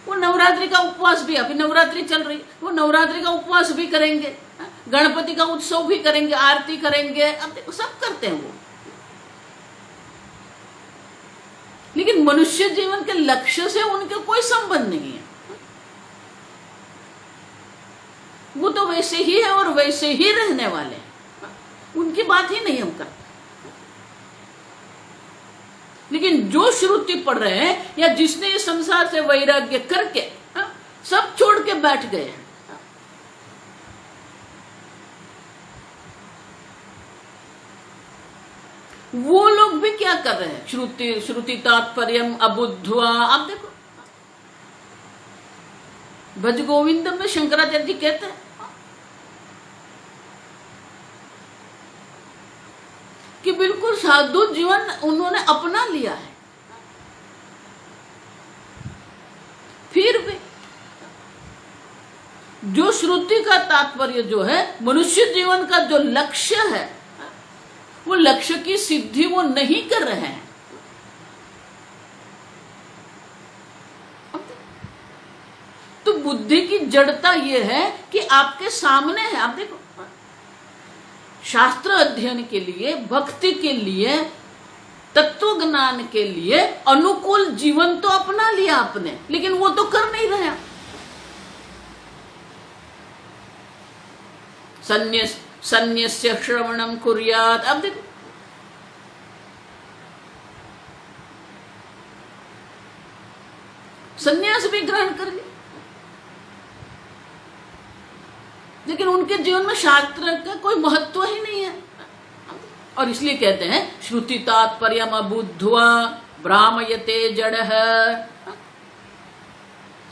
वो नवरात्रि का उपवास भी, अभी नवरात्रि चल रही, वो नवरात्रि का उपवास भी करेंगे, गणपति का उत्सव भी करेंगे, आरती करेंगे, अब देखो सब करते हैं वो। लेकिन मनुष्य जीवन के लक्ष्य से उनका कोई संबंध नहीं है। वो तो वैसे ही है और वैसे ही रहने वाले हैं, उनकी बात ही नहीं हम करते। लेकिन जो श्रुति पढ़ रहे हैं या जिसने इस संसार से वैराग्य करके सब छोड़ के बैठ गए हैं, वो लोग भी क्या कर रहे हैं? श्रुति तात्पर्यम अबुद्धवा। आप देखो, भज गोविंदम में शंकराचार्य जी कहते हैं कि बिल्कुल साधु जीवन उन्होंने अपना लिया है, फिर भी जो श्रुति का तात्पर्य जो है, मनुष्य जीवन का जो लक्ष्य है, वो लक्ष्य की सिद्धि वो नहीं कर रहे हैं। तो बुद्धि की जड़ता ये है कि आपके सामने है। आप देखो, शास्त्र अध्ययन के लिए, भक्ति के लिए, तत्व ज्ञान के लिए अनुकूल जीवन तो अपना लिया आपने, लेकिन वो तो कर नहीं रहे। सन्न्यस्य श्रवणम कुर्यात्। अब देखो, सन्यास भी ग्रहण कर लिया, लेकिन उनके जीवन में शास्त्र का कोई महत्व ही नहीं है। और इसलिए कहते हैं श्रुति तात्पर्यम अबुद्धवा भ्रामयते जड़ः।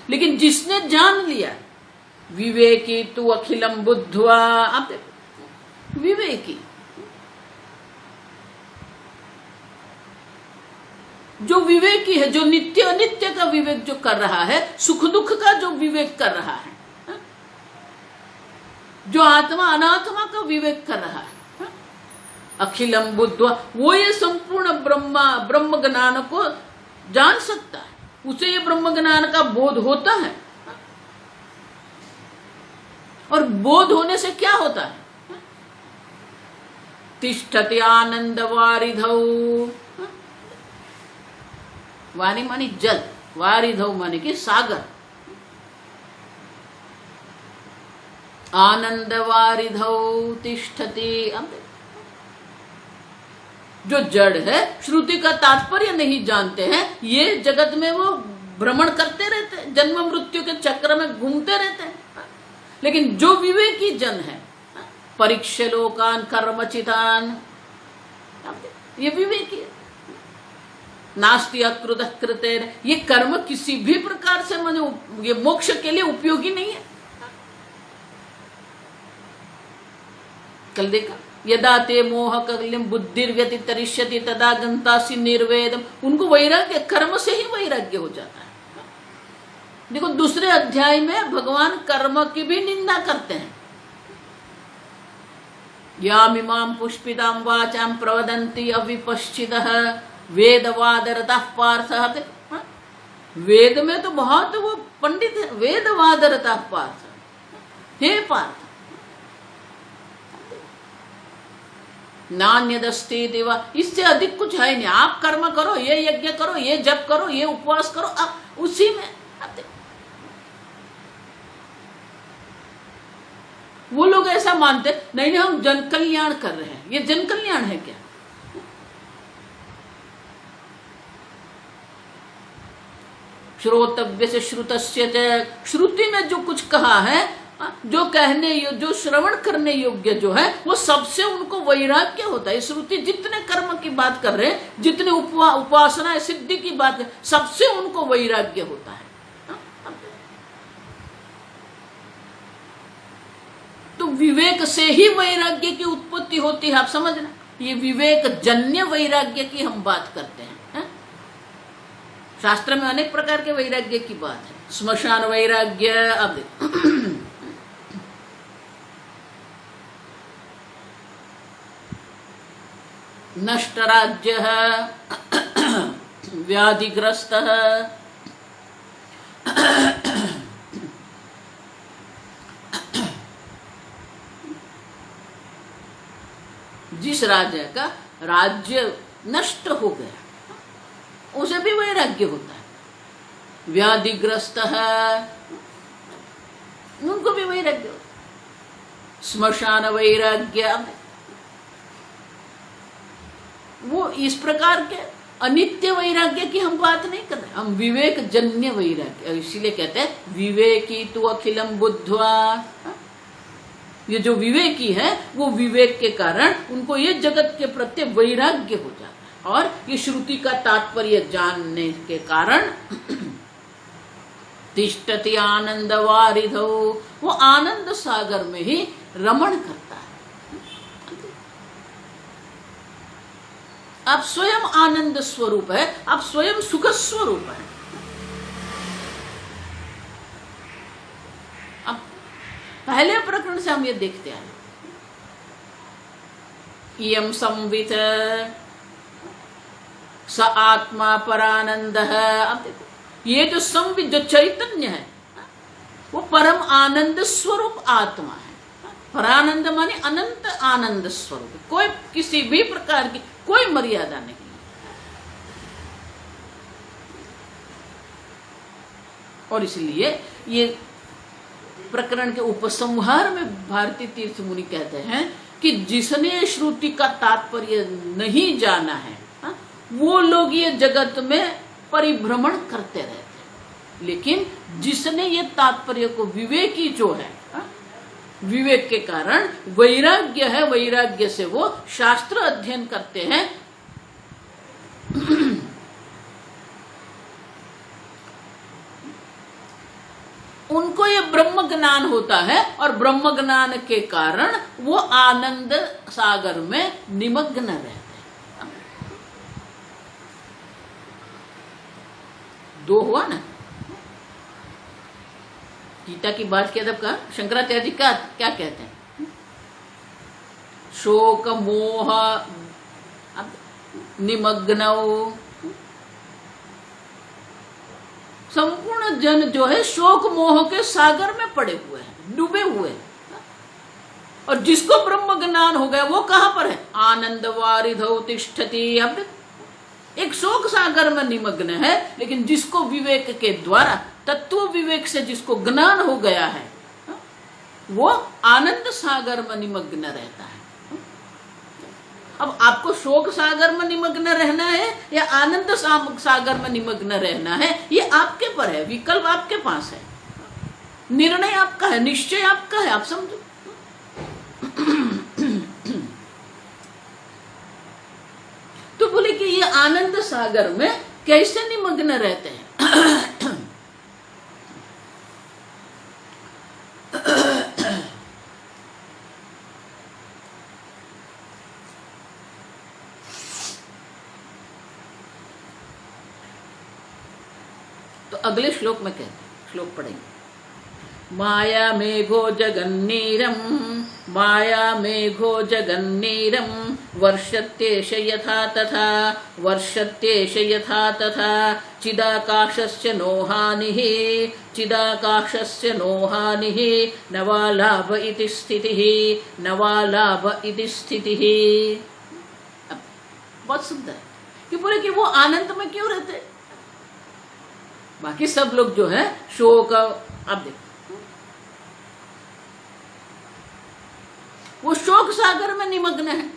लेकिन जिसने जान लिया, विवेकी तु अखिलम बुद्धवा। आप देखो, विवेकी जो विवेकी है, जो नित्य अनित्य का विवेक जो कर रहा है, सुख दुख का जो विवेक कर रहा है, जो आत्मा अनात्मा का विवेक कर रहा है, अखिलम बुद्धवा, वो ये संपूर्ण ब्रह्म ज्ञान को जान सकता है, उसे ये ब्रह्म ज्ञान का बोध होता है। और बोध होने से क्या होता है? तिष्ठति आनंद वारिधौ, वारी मानी जल, वारिधौ माने कि सागर, आनंद वारिधौ तिष्ठति। जो जड़ है, श्रुति का तात्पर्य नहीं जानते हैं, ये जगत में वो भ्रमण करते रहते हैं, जन्म मृत्यु के चक्र में घूमते रहते हैं। लेकिन जो विवेकी जन है, परीक्ष्य लोकान कर्मचितान, ये विवेकी है। नास्ति अकृत कृते, ये कर्म किसी भी प्रकार से माने ये मोक्ष के लिए उपयोगी नहीं है। कल देखा, यदा ते मोह कलिम बुद्धिर्व्यतितरिष्यति तदा गंतासि निर्वेदम, उनको वैराग्य, कर्म से ही वैराग्य हो जाता है। देखो दूसरे अध्याय में भगवान कर्म की भी निंदा करते हैं। यामिमां पुष्पितां वाचां प्रवदन्ति अविपश्चितः वेदवादरतः पार्थः। वेद में तो बहुत वो पंडित है, वेदवादरतः पार्थ, हे पार्थ नान्यदस्ति देवा, इससे अधिक कुछ है नहीं। आप कर्म करो, ये यज्ञ करो, ये जप करो, ये उपवास करो, आप उसी में। वो लोग ऐसा मानते नहीं, नहीं हम जन कल्याण कर रहे हैं। ये जन कल्याण है क्या? श्रोतव्य से श्रुतस्य, श्रुति में जो कुछ कहा है, जो कहने, जो श्रवण करने योग्य जो है, वो सबसे उनको वैराग्य होता है। श्रुति जितने कर्म की बात कर रहे हैं, जितने उपासना सिद्धि की बात है, सबसे उनको वैराग्य होता है। तो विवेक से ही वैराग्य की उत्पत्ति होती है, आप समझना। ये विवेक जन्य वैराग्य की हम बात करते हैं। शास्त्र में अनेक प्रकार के वैराग्य की बात है। श्मशान वैराग्य, अब नष्ट राज्य, व्याधिग्रस्त, जिस राज्य का राज्य नष्ट हो गया उसे भी वैराग्य होता है। व्याधिग्रस्त है, उनको भी वैराग्य होता है। श्मशान वैराग्य, वो इस प्रकार के अनित्य वैराग्य की हम बात नहीं कर रहे, हम विवेक जन्य वैराग्य, इसीलिए कहते हैं विवेकी तु अखिलम बुद्ध्वा। ये जो विवेकी है, वो विवेक के कारण उनको ये जगत के प्रति वैराग्य हो जाता है, और ये श्रुति का तात्पर्य जानने के कारण तिष्ठति आनंद वारिधौ, वो आनंद सागर में ही रमण करता है। आप स्वयं आनंद स्वरूप है, आप स्वयं सुख स्वरूप है। अब पहले प्रकरण से हम ये देखते हैं, इयं संवित स आत्मा परानंद है। अब देखो, ये जो संवित, जो चैतन्य है, वो परम आनंद स्वरूप आत्मा है। परानंद माने अनंत आनंद स्वरूप, कोई किसी भी प्रकार की कोई मर्यादा नहीं। और इसलिए ये प्रकरण के उपसंहार में भारती तीर्थ मुनि कहते हैं कि जिसने श्रुति का तात्पर्य नहीं जाना है, वो लोग ये जगत में परिभ्रमण करते रहते हैं। लेकिन जिसने ये तात्पर्य को, विवेकी जो है, विवेक के कारण वैराग्य है, वैराग्य से वो शास्त्र अध्ययन करते हैं, उनको ये ब्रह्म ज्ञान होता है, और ब्रह्म ज्ञान के कारण वो आनंद सागर में निमग्न रहते हैं। दो हुआ ना। गीता की बात किया तब कहा, शंकराचार्य जी क्या कहते हैं? शोक मोह निमग्नौ, संपूर्ण जन जो है शोक मोह के सागर में पड़े हुए हैं, डूबे हुए हैं। और जिसको ब्रह्म ज्ञान हो गया वो कहां पर है? आनंद वारिधौ तिष्ठति। अब एक शोक सागर में निमग्न है, लेकिन जिसको विवेक के द्वारा, तत्व विवेक से जिसको ज्ञान हो गया है, वो आनंद सागर में निमग्न रहता है। अब आपको शोक सागर में निमग्न रहना है या आनंद सागर में निमग्न रहना है, ये आपके पर है, विकल्प आपके पास है, निर्णय आपका है, निश्चय आपका है। आप समझो। तो बोले कि ये आनंद सागर में कैसे निमग्न रहते हैं? तो अगले श्लोक में कहते हैं, श्लोक पढ़ेंगे। माया मेघो जगन्नीरम, माया मेघो जगन्नीरम, वर्षत्येष यथा तथा, वर्षत्येष यथा तथा, चिदाकाशस्य नो हानिः, चिदाकाशस्य नो हानिः, न वा लाभ इति स्थितिः, न वा लाभ इति स्थितिः। बहुत सुंदर कि बोले कि वो आनंद में क्यों रहते? बाकी सब लोग जो है शोक, अब देखो वो शोक सागर में निमग्न है।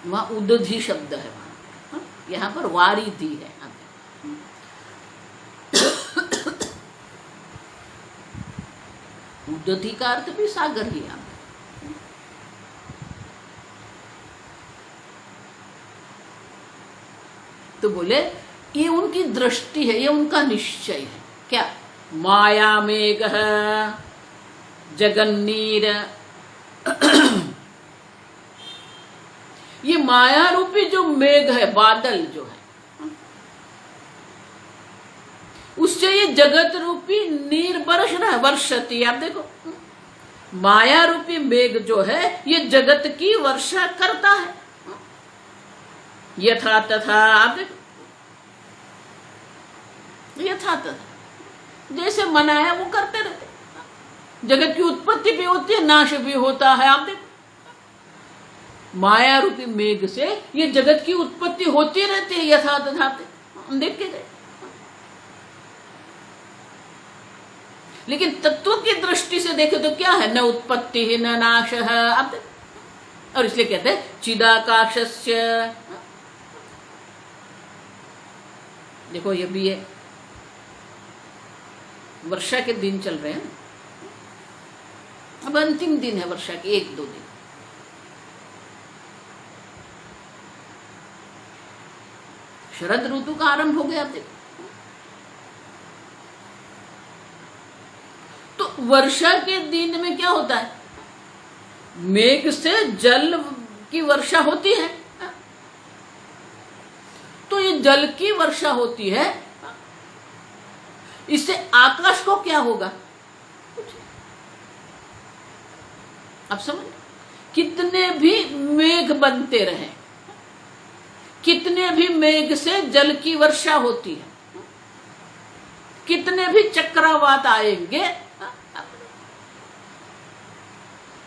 वहां उदधि शब्द है, वहां यहां पर वारिधि है। उदधि का अर्थ भी सागर ही है। तो बोले ये उनकी दृष्टि है, ये उनका निश्चय है। क्या? माया मेघ जगन्नीर, ये माया रूपी जो मेघ है, बादल जो है, उससे ये जगत रूपी नीर बरस रहा है, वर्षती। आप देखो, माया रूपी मेघ जो है ये जगत की वर्षा करता है, यथा तथा। आप देखो, यथा तथा जैसे मनाया वो करते रहते। जगत की उत्पत्ति भी होती है, नाश भी होता है। आप देखो, माया रूपी मेघ से ये जगत की उत्पत्ति होती रहती है, यथा तथा। हम देख के गए। लेकिन तत्व की दृष्टि से देखे तो क्या है? न उत्पत्ति है न नाश है। आप देखो, और इसलिए कहते हैं चिदाकाशस्य। देखो ये भी है, वर्षा के दिन चल रहे हैं, अब अंतिम दिन है वर्षा के, 1-2 दिन। शरद ऋतु का आरंभ हो गया। देखो, तो वर्षा के दिन में क्या होता है? मेघ से जल की वर्षा होती है। तो ये जल की वर्षा होती है, इससे आकाश को क्या होगा? अब समझ, कितने भी मेघ बनते रहे, कितने भी मेघ से जल की वर्षा होती है, कितने भी चक्रवात आएंगे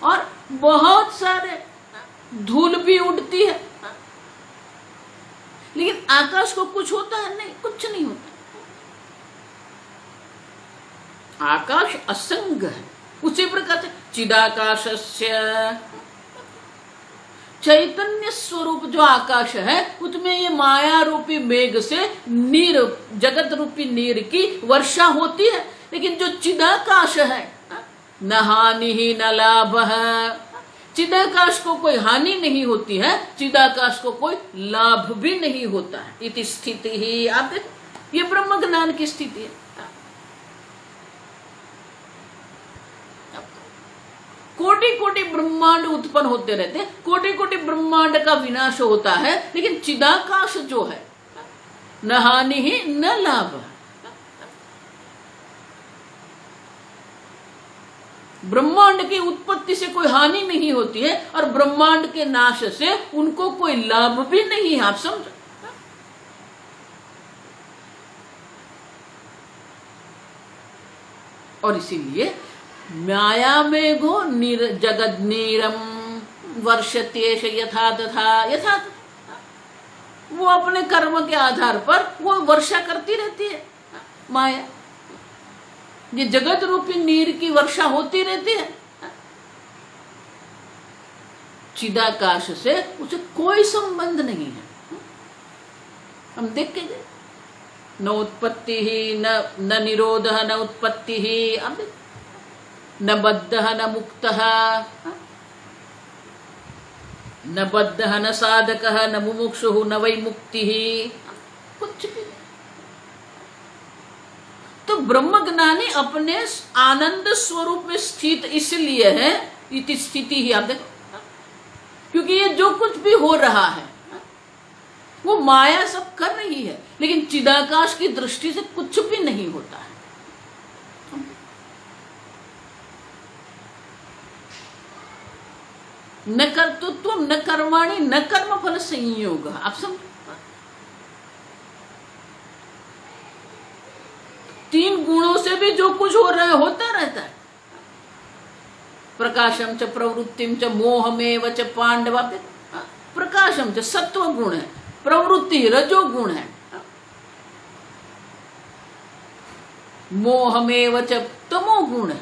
और बहुत सारे धूल भी उड़ती है, लेकिन आकाश को कुछ होता है? नहीं, कुछ नहीं होता। आकाश असंग है। उसी प्रकार से चिदाकाशस्य, चैतन्य स्वरूप जो आकाश है उसमें ये माया रूपी मेघ से नीर, जगत रूपी नीर की वर्षा होती है। लेकिन जो चिदाकाश है, न हानि ही न लाभ है। चिदाकाश को कोई हानि नहीं होती है, चिदाकाश को कोई लाभ भी नहीं होता है। इति स्थिति ही। आप देखो, ये ब्रह्म ज्ञान की स्थिति है। कोटि कोटि ब्रह्मांड उत्पन्न होते रहते हैं, कोटि कोटि ब्रह्मांड का विनाश होता है, लेकिन चिदाकाश जो है न हानि ही न लाभ। ब्रह्मांड की उत्पत्ति से कोई हानि नहीं होती है और ब्रह्मांड के नाश से उनको कोई लाभ भी नहीं है। आप समझो। और इसीलिए माया मेघो जगद नीरम वर्षत्येष यथा तथा यथा, वो अपने कर्म के आधार पर वो वर्षा करती रहती है माया। ये जगत रूपी नीर की वर्षा होती रहती है। चिदाकाश से उसे कोई संबंध नहीं है। हम देख के गए, न उत्पत्ति ही न निरोध न उत्पत्ति ही, न बद्ध न मुक्त, न बद्ध न साधक न मुमुक्षु न वै मुक्ति ही, कुछ भी। तो ब्रह्मज्ञानी अपने आनंद स्वरूप में स्थित इसलिए है, इति स्थिति ही, आप देखो, क्योंकि ये जो कुछ भी हो रहा है वो माया सब कर रही है, लेकिन चिदाकाश की दृष्टि से कुछ भी नहीं होता है। न कर्तृत्व न कर्माणि न कर्म फल संयोग, आप समझो। तीन गुणों से भी जो कुछ हो रहा है होता रहता है। प्रकाशम च प्रवृत्तिम च मोहमेव च पांडव, प्रकाशम च सत्व गुण है, प्रवृत्ति रजो गुण है, मोहमेव च तमो गुण है।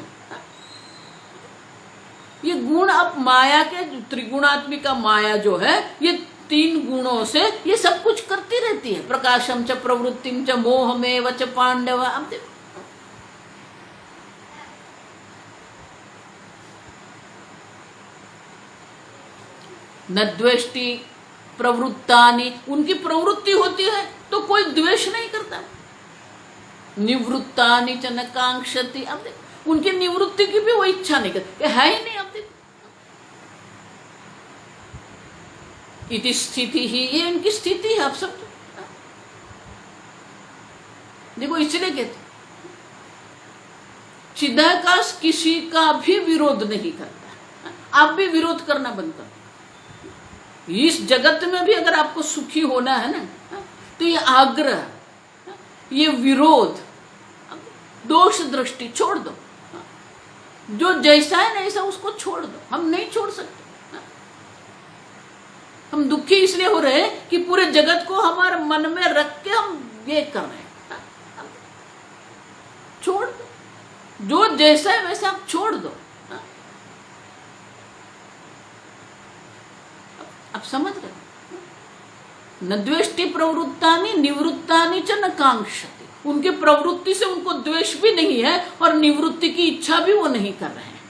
ये गुण अब माया के त्रिगुणात्मिका माया जो है, ये तीन गुणों से ये सब कुछ करती रहती है। प्रकाशम च प्रवृत्तिम च मोहमेव च पांडव। अब देखो, न द्वेष्टि प्रवृत्तानि, उनकी प्रवृत्ति होती है तो कोई द्वेष नहीं करता। निवृत्तानि च न कांक्षति, अब देखो, उनकी निवृत्ति की भी वो इच्छा नहीं करते, है ही नहीं। अब देखो, इति स्थिति ही, ये इनकी स्थिति है। आप सब देखो, इसलिए कहते चिदाकाश किसी का भी विरोध नहीं करता। आप भी विरोध करना बंद करो। इस जगत में भी अगर आपको सुखी होना है ना, तो ये आग्रह, ये विरोध, दोष दृष्टि छोड़ दो। जो जैसा है ना ऐसा उसको छोड़ दो। हम नहीं छोड़ सकते। हम दुखी इसलिए हो रहे हैं कि पूरे जगत को हमारे मन में रख के हम ये कर रहे हैं। छोड़ दो, जो जैसा है वैसा आप छोड़ दो। आप समझ रहे? न द्वेष्टि प्रवृत्तानि निवृत्तानि च न कांक्षति, उनकी प्रवृत्ति से उनको द्वेष भी नहीं है और निवृत्ति की इच्छा भी वो नहीं कर रहे हैं।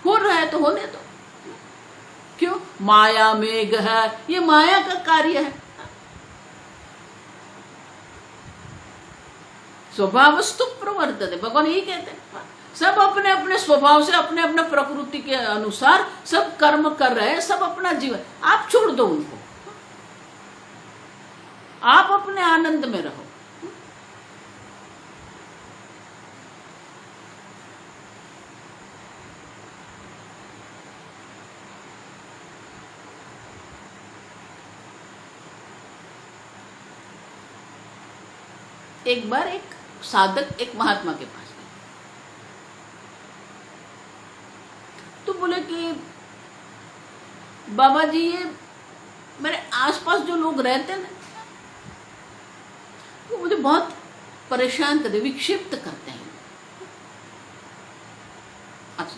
हो रहा है तो होने दो। क्यों? माया मेघ है, ये माया का कार्य है। स्वभावस्तु प्रवर्तते, भगवान यही कहते हैं। सब अपने अपने स्वभाव से, अपने अपने प्रकृति के अनुसार सब कर्म कर रहे हैं, सब अपना जीवन। आप छोड़ दो उनको, आप अपने आनंद में रहो। एक बार एक साधक एक महात्मा के पास गए, तो बोले कि बाबा जी, ये मेरे आसपास जो लोग रहते हैं ना, वो मुझे बहुत परेशान करते, विक्षिप्त करते हैं। अच्छा,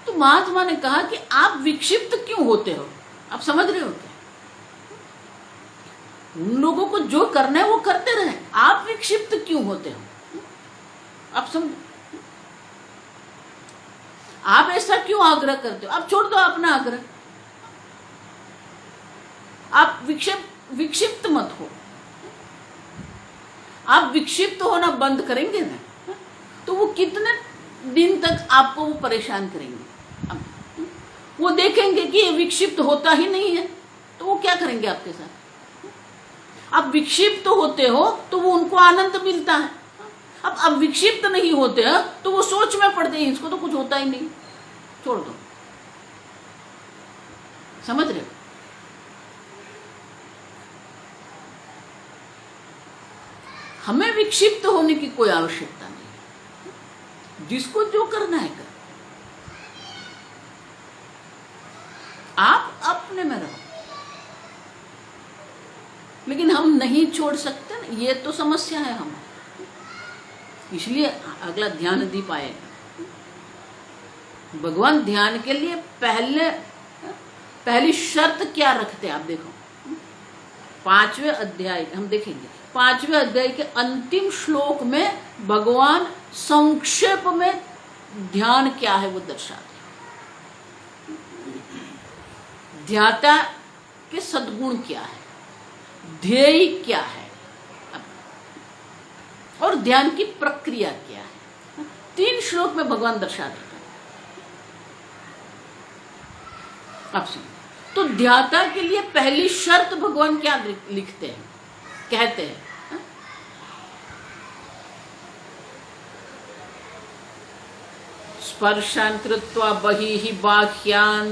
तो महात्मा ने कहा कि आप विक्षिप्त क्यों होते हो? आप समझ रहे हो क्या? उन लोगों को जो करना है वो करते रहे, आप विक्षिप्त क्यों होते हो? आप समझ, आप ऐसा क्यों आग्रह करते हो? आप छोड़ दो अपना आग्रह, आप विक्षिप्त मत हो। आप विक्षिप्त होना बंद करेंगे ना, तो वो कितने दिन तक आपको वो परेशान करेंगे। वो देखेंगे कि ये विक्षिप्त होता ही नहीं है, तो वो क्या करेंगे आपके साथ? आप विक्षिप्त होते हो तो वो उनको आनंद मिलता है। अब विक्षिप्त नहीं होते हैं तो वो सोच में पड़ते हैं, इसको तो कुछ होता ही नहीं, छोड़ दो। समझ रहे हो? हमें विक्षिप्त होने की कोई आवश्यकता नहीं, जिसको जो करना है कर। आप अपने में रहो, लेकिन हम नहीं छोड़ सकते ना, ये तो समस्या है हम, इसलिए अगला ध्यान दीप आएगा। भगवान ध्यान के लिए पहली शर्त क्या रखते हैं आप देखो, 5वें अध्याय हम देखेंगे। 5वें अध्याय के अंतिम श्लोक में भगवान संक्षेप में ध्यान क्या है वो दर्शाते हैं। ध्याता के सद्गुण क्या है, ध्येय क्या है, और ध्यान की प्रक्रिया क्या है, 3 श्लोक में भगवान दर्शा देते हैं। अब सुनिए, तो ध्याता के लिए पहली शर्त भगवान क्या लिखते हैं, कहते हैं, स्पर्शान कृत्वा बहिः बाह्यान।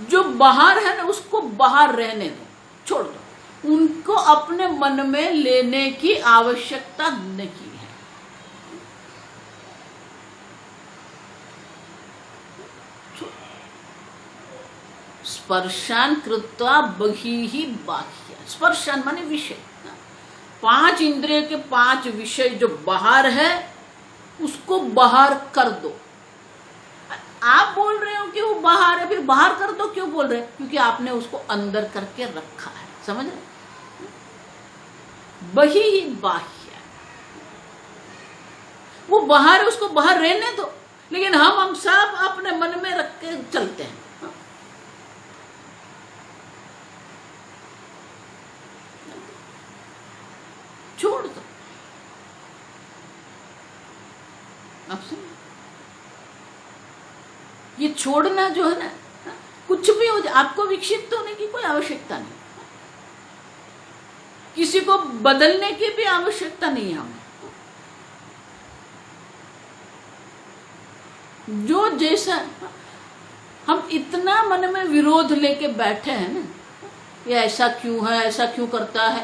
जो बाहर है ना उसको बाहर रहने दो, छोड़ दो, उनको अपने मन में लेने की आवश्यकता नहीं है। स्पर्शान कृत्वा बहिः बाह्य, स्पर्शान माने विषय, 5 इंद्रिय के 5 विषय जो बाहर है उसको बाहर कर दो। आप बोल रहे हो कि वो बाहर है, फिर बाहर कर दो क्यों बोल रहे हैं? क्योंकि आपने उसको अंदर करके रखा है, समझ रहे? बहिः बाह्य, वो बाहर है, उसको बाहर रहने दो, लेकिन हम सब अपने मन में रख के चलते हैं। छोड़ दो। अब सुन, ये छोड़ना जो है ना, कुछ भी हो जाए, आपको विक्षिप्त होने की कोई आवश्यकता नहीं, किसी को बदलने की भी आवश्यकता नहीं है हमें। जो जैसा, हम इतना मन में विरोध लेके बैठे हैं ना, ये ऐसा क्यों है, ऐसा क्यों करता है,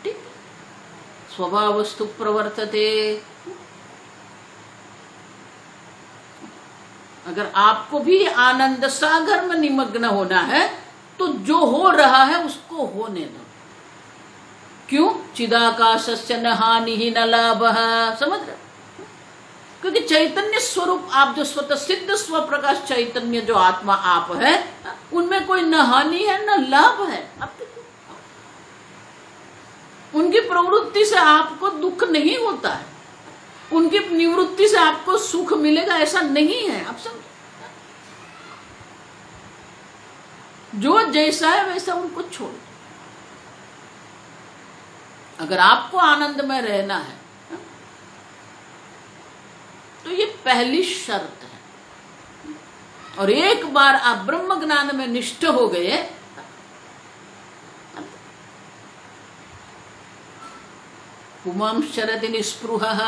ठीक, स्वभावस्तु प्रवर्तते। अगर आपको भी आनंद सागर में निमग्न होना है तो जो हो रहा है उसको होने दो। क्यों? चिदाकाशस्य न हानि न लाभ, समझ रहे? क्योंकि चैतन्य स्वरूप आप जो स्वतः सिद्ध स्व प्रकाश चैतन्य जो आत्मा आप है, उनमें कोई न हानि है न लाभ है। आप देखो, उनकी प्रवृत्ति से आपको दुख नहीं होता है, उनकी निवृत्ति से आपको सुख मिलेगा ऐसा नहीं है। आप समझो, जो जैसा है वैसा उनको छोड़ दो। अगर आपको आनंद में रहना है तो ये पहली शर्त है। और एक बार आप ब्रह्म ज्ञान में निष्ठ हो गए, पुमां शरति निस्पृहः,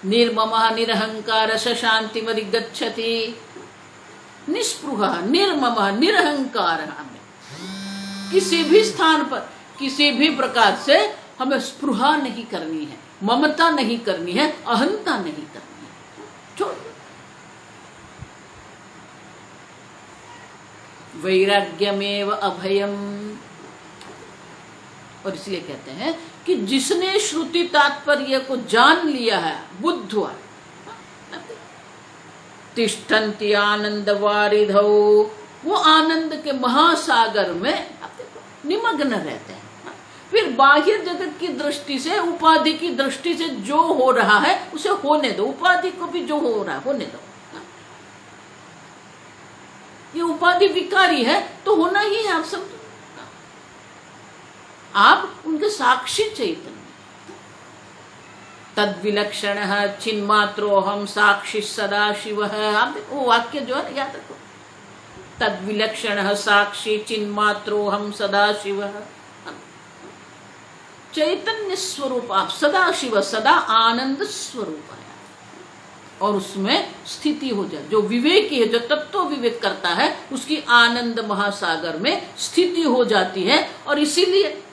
निर्ममः निरहंकार शांतिमधिगच्छति। निस्पृहः, निर्ममः, निरहंकार, किसी भी स्थान पर किसी भी प्रकार से हमें स्पृहा नहीं करनी है, ममता नहीं करनी है, अहंता नहीं करनी है, छोड़। वैराग्यमेव अभयम, और इसलिए कहते हैं कि जिसने श्रुति तात्पर्य को जान लिया है, बुद्ध्वा तिष्ठन्ति आनंद वारिधौ, वो आनंद के महासागर में निमग्न रहते हैं। फिर बाह्य जगत की दृष्टि से, उपाधि की दृष्टि से जो हो रहा है उसे होने दो, उपाधि को भी जो हो रहा है होने दो। ये उपाधि विकारी है तो होना ही है, आप समझो। आप उनके साक्षी चैतन्य, तद विलक्षण चिन्मात्रोहम साक्षी सदा शिव। आप देखो वो वाक्य जो है याद रखो, तद विलक्षण साक्षी चिन्मात्रोहम सदा शिव। चैतन्य स्वरूप आप सदा शिव, सदा आनंद स्वरूप है, और उसमें स्थिति हो जाए। जो विवेकी है, जो तत्व विवेक करता है, उसकी आनंद महासागर में स्थिति हो जाती है। और इसीलिए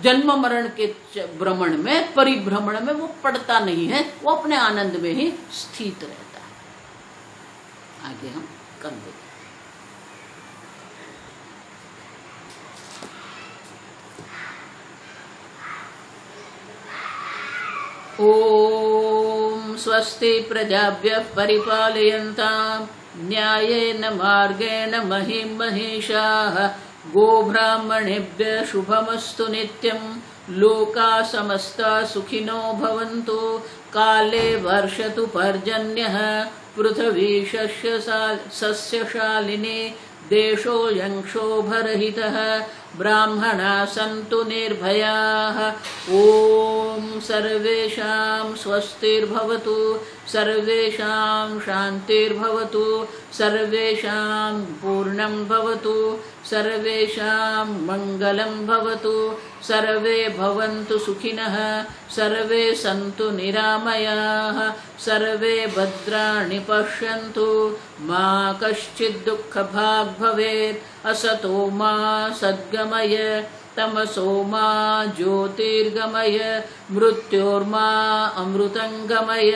जन्म मरण के भ्रमण में, परिभ्रमण में वो पड़ता नहीं है, वो अपने आनंद में ही स्थित रहता है। आगे हम कर देंगे। ओम स्वस्ति प्रजाभ्यः परिपालयन्तां न्यायेन मार्गेण महीं महिषाः, गोब्राह्मणेभ्यः शुभमस्तु नित्यं, लोकाः समस्ताः सुखिनो भवन्तु, काले वर्षतु पर्जन्यः, पृथिवी सस्यशालिनी, देशोऽयं क्षोभरहितः, ब्राह्मणाः सन्तु निर्भयाः। ॐ सर्वेषां स्वस्तिर्भवतु, सर्वेषां शान्तिर्भवतु, सर्वेषां पूर्णं भवतु, सर्वेषां मङ्गलं भवतु, सर्वे भवन्तु सुखिनः, सर्वे सन्तु निरामयाः, सर्वे भद्राणि पश्यन्तु, मा कश्चित् दुःखभाग् भवेत्। असतो मा सद्गमय, तमसो मा ज्योतिर्गमय, मृत्योर्मा अमृतङ्गमय।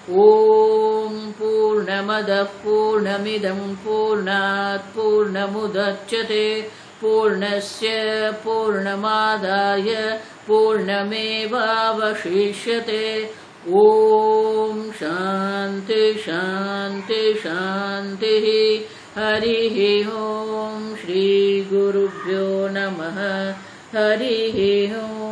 ॐ पूर्णमदः पूर्णमिदं पूर्णात् पूर्णमुदच्यते, पूर्णस्य पूर्णमादाय पूर्णमेवावशिष्यते। ॐ शान्ति शान्ति शान्तिः। हरिः ॐ श्री गुरुभ्यो नमः। हरिः ॐ।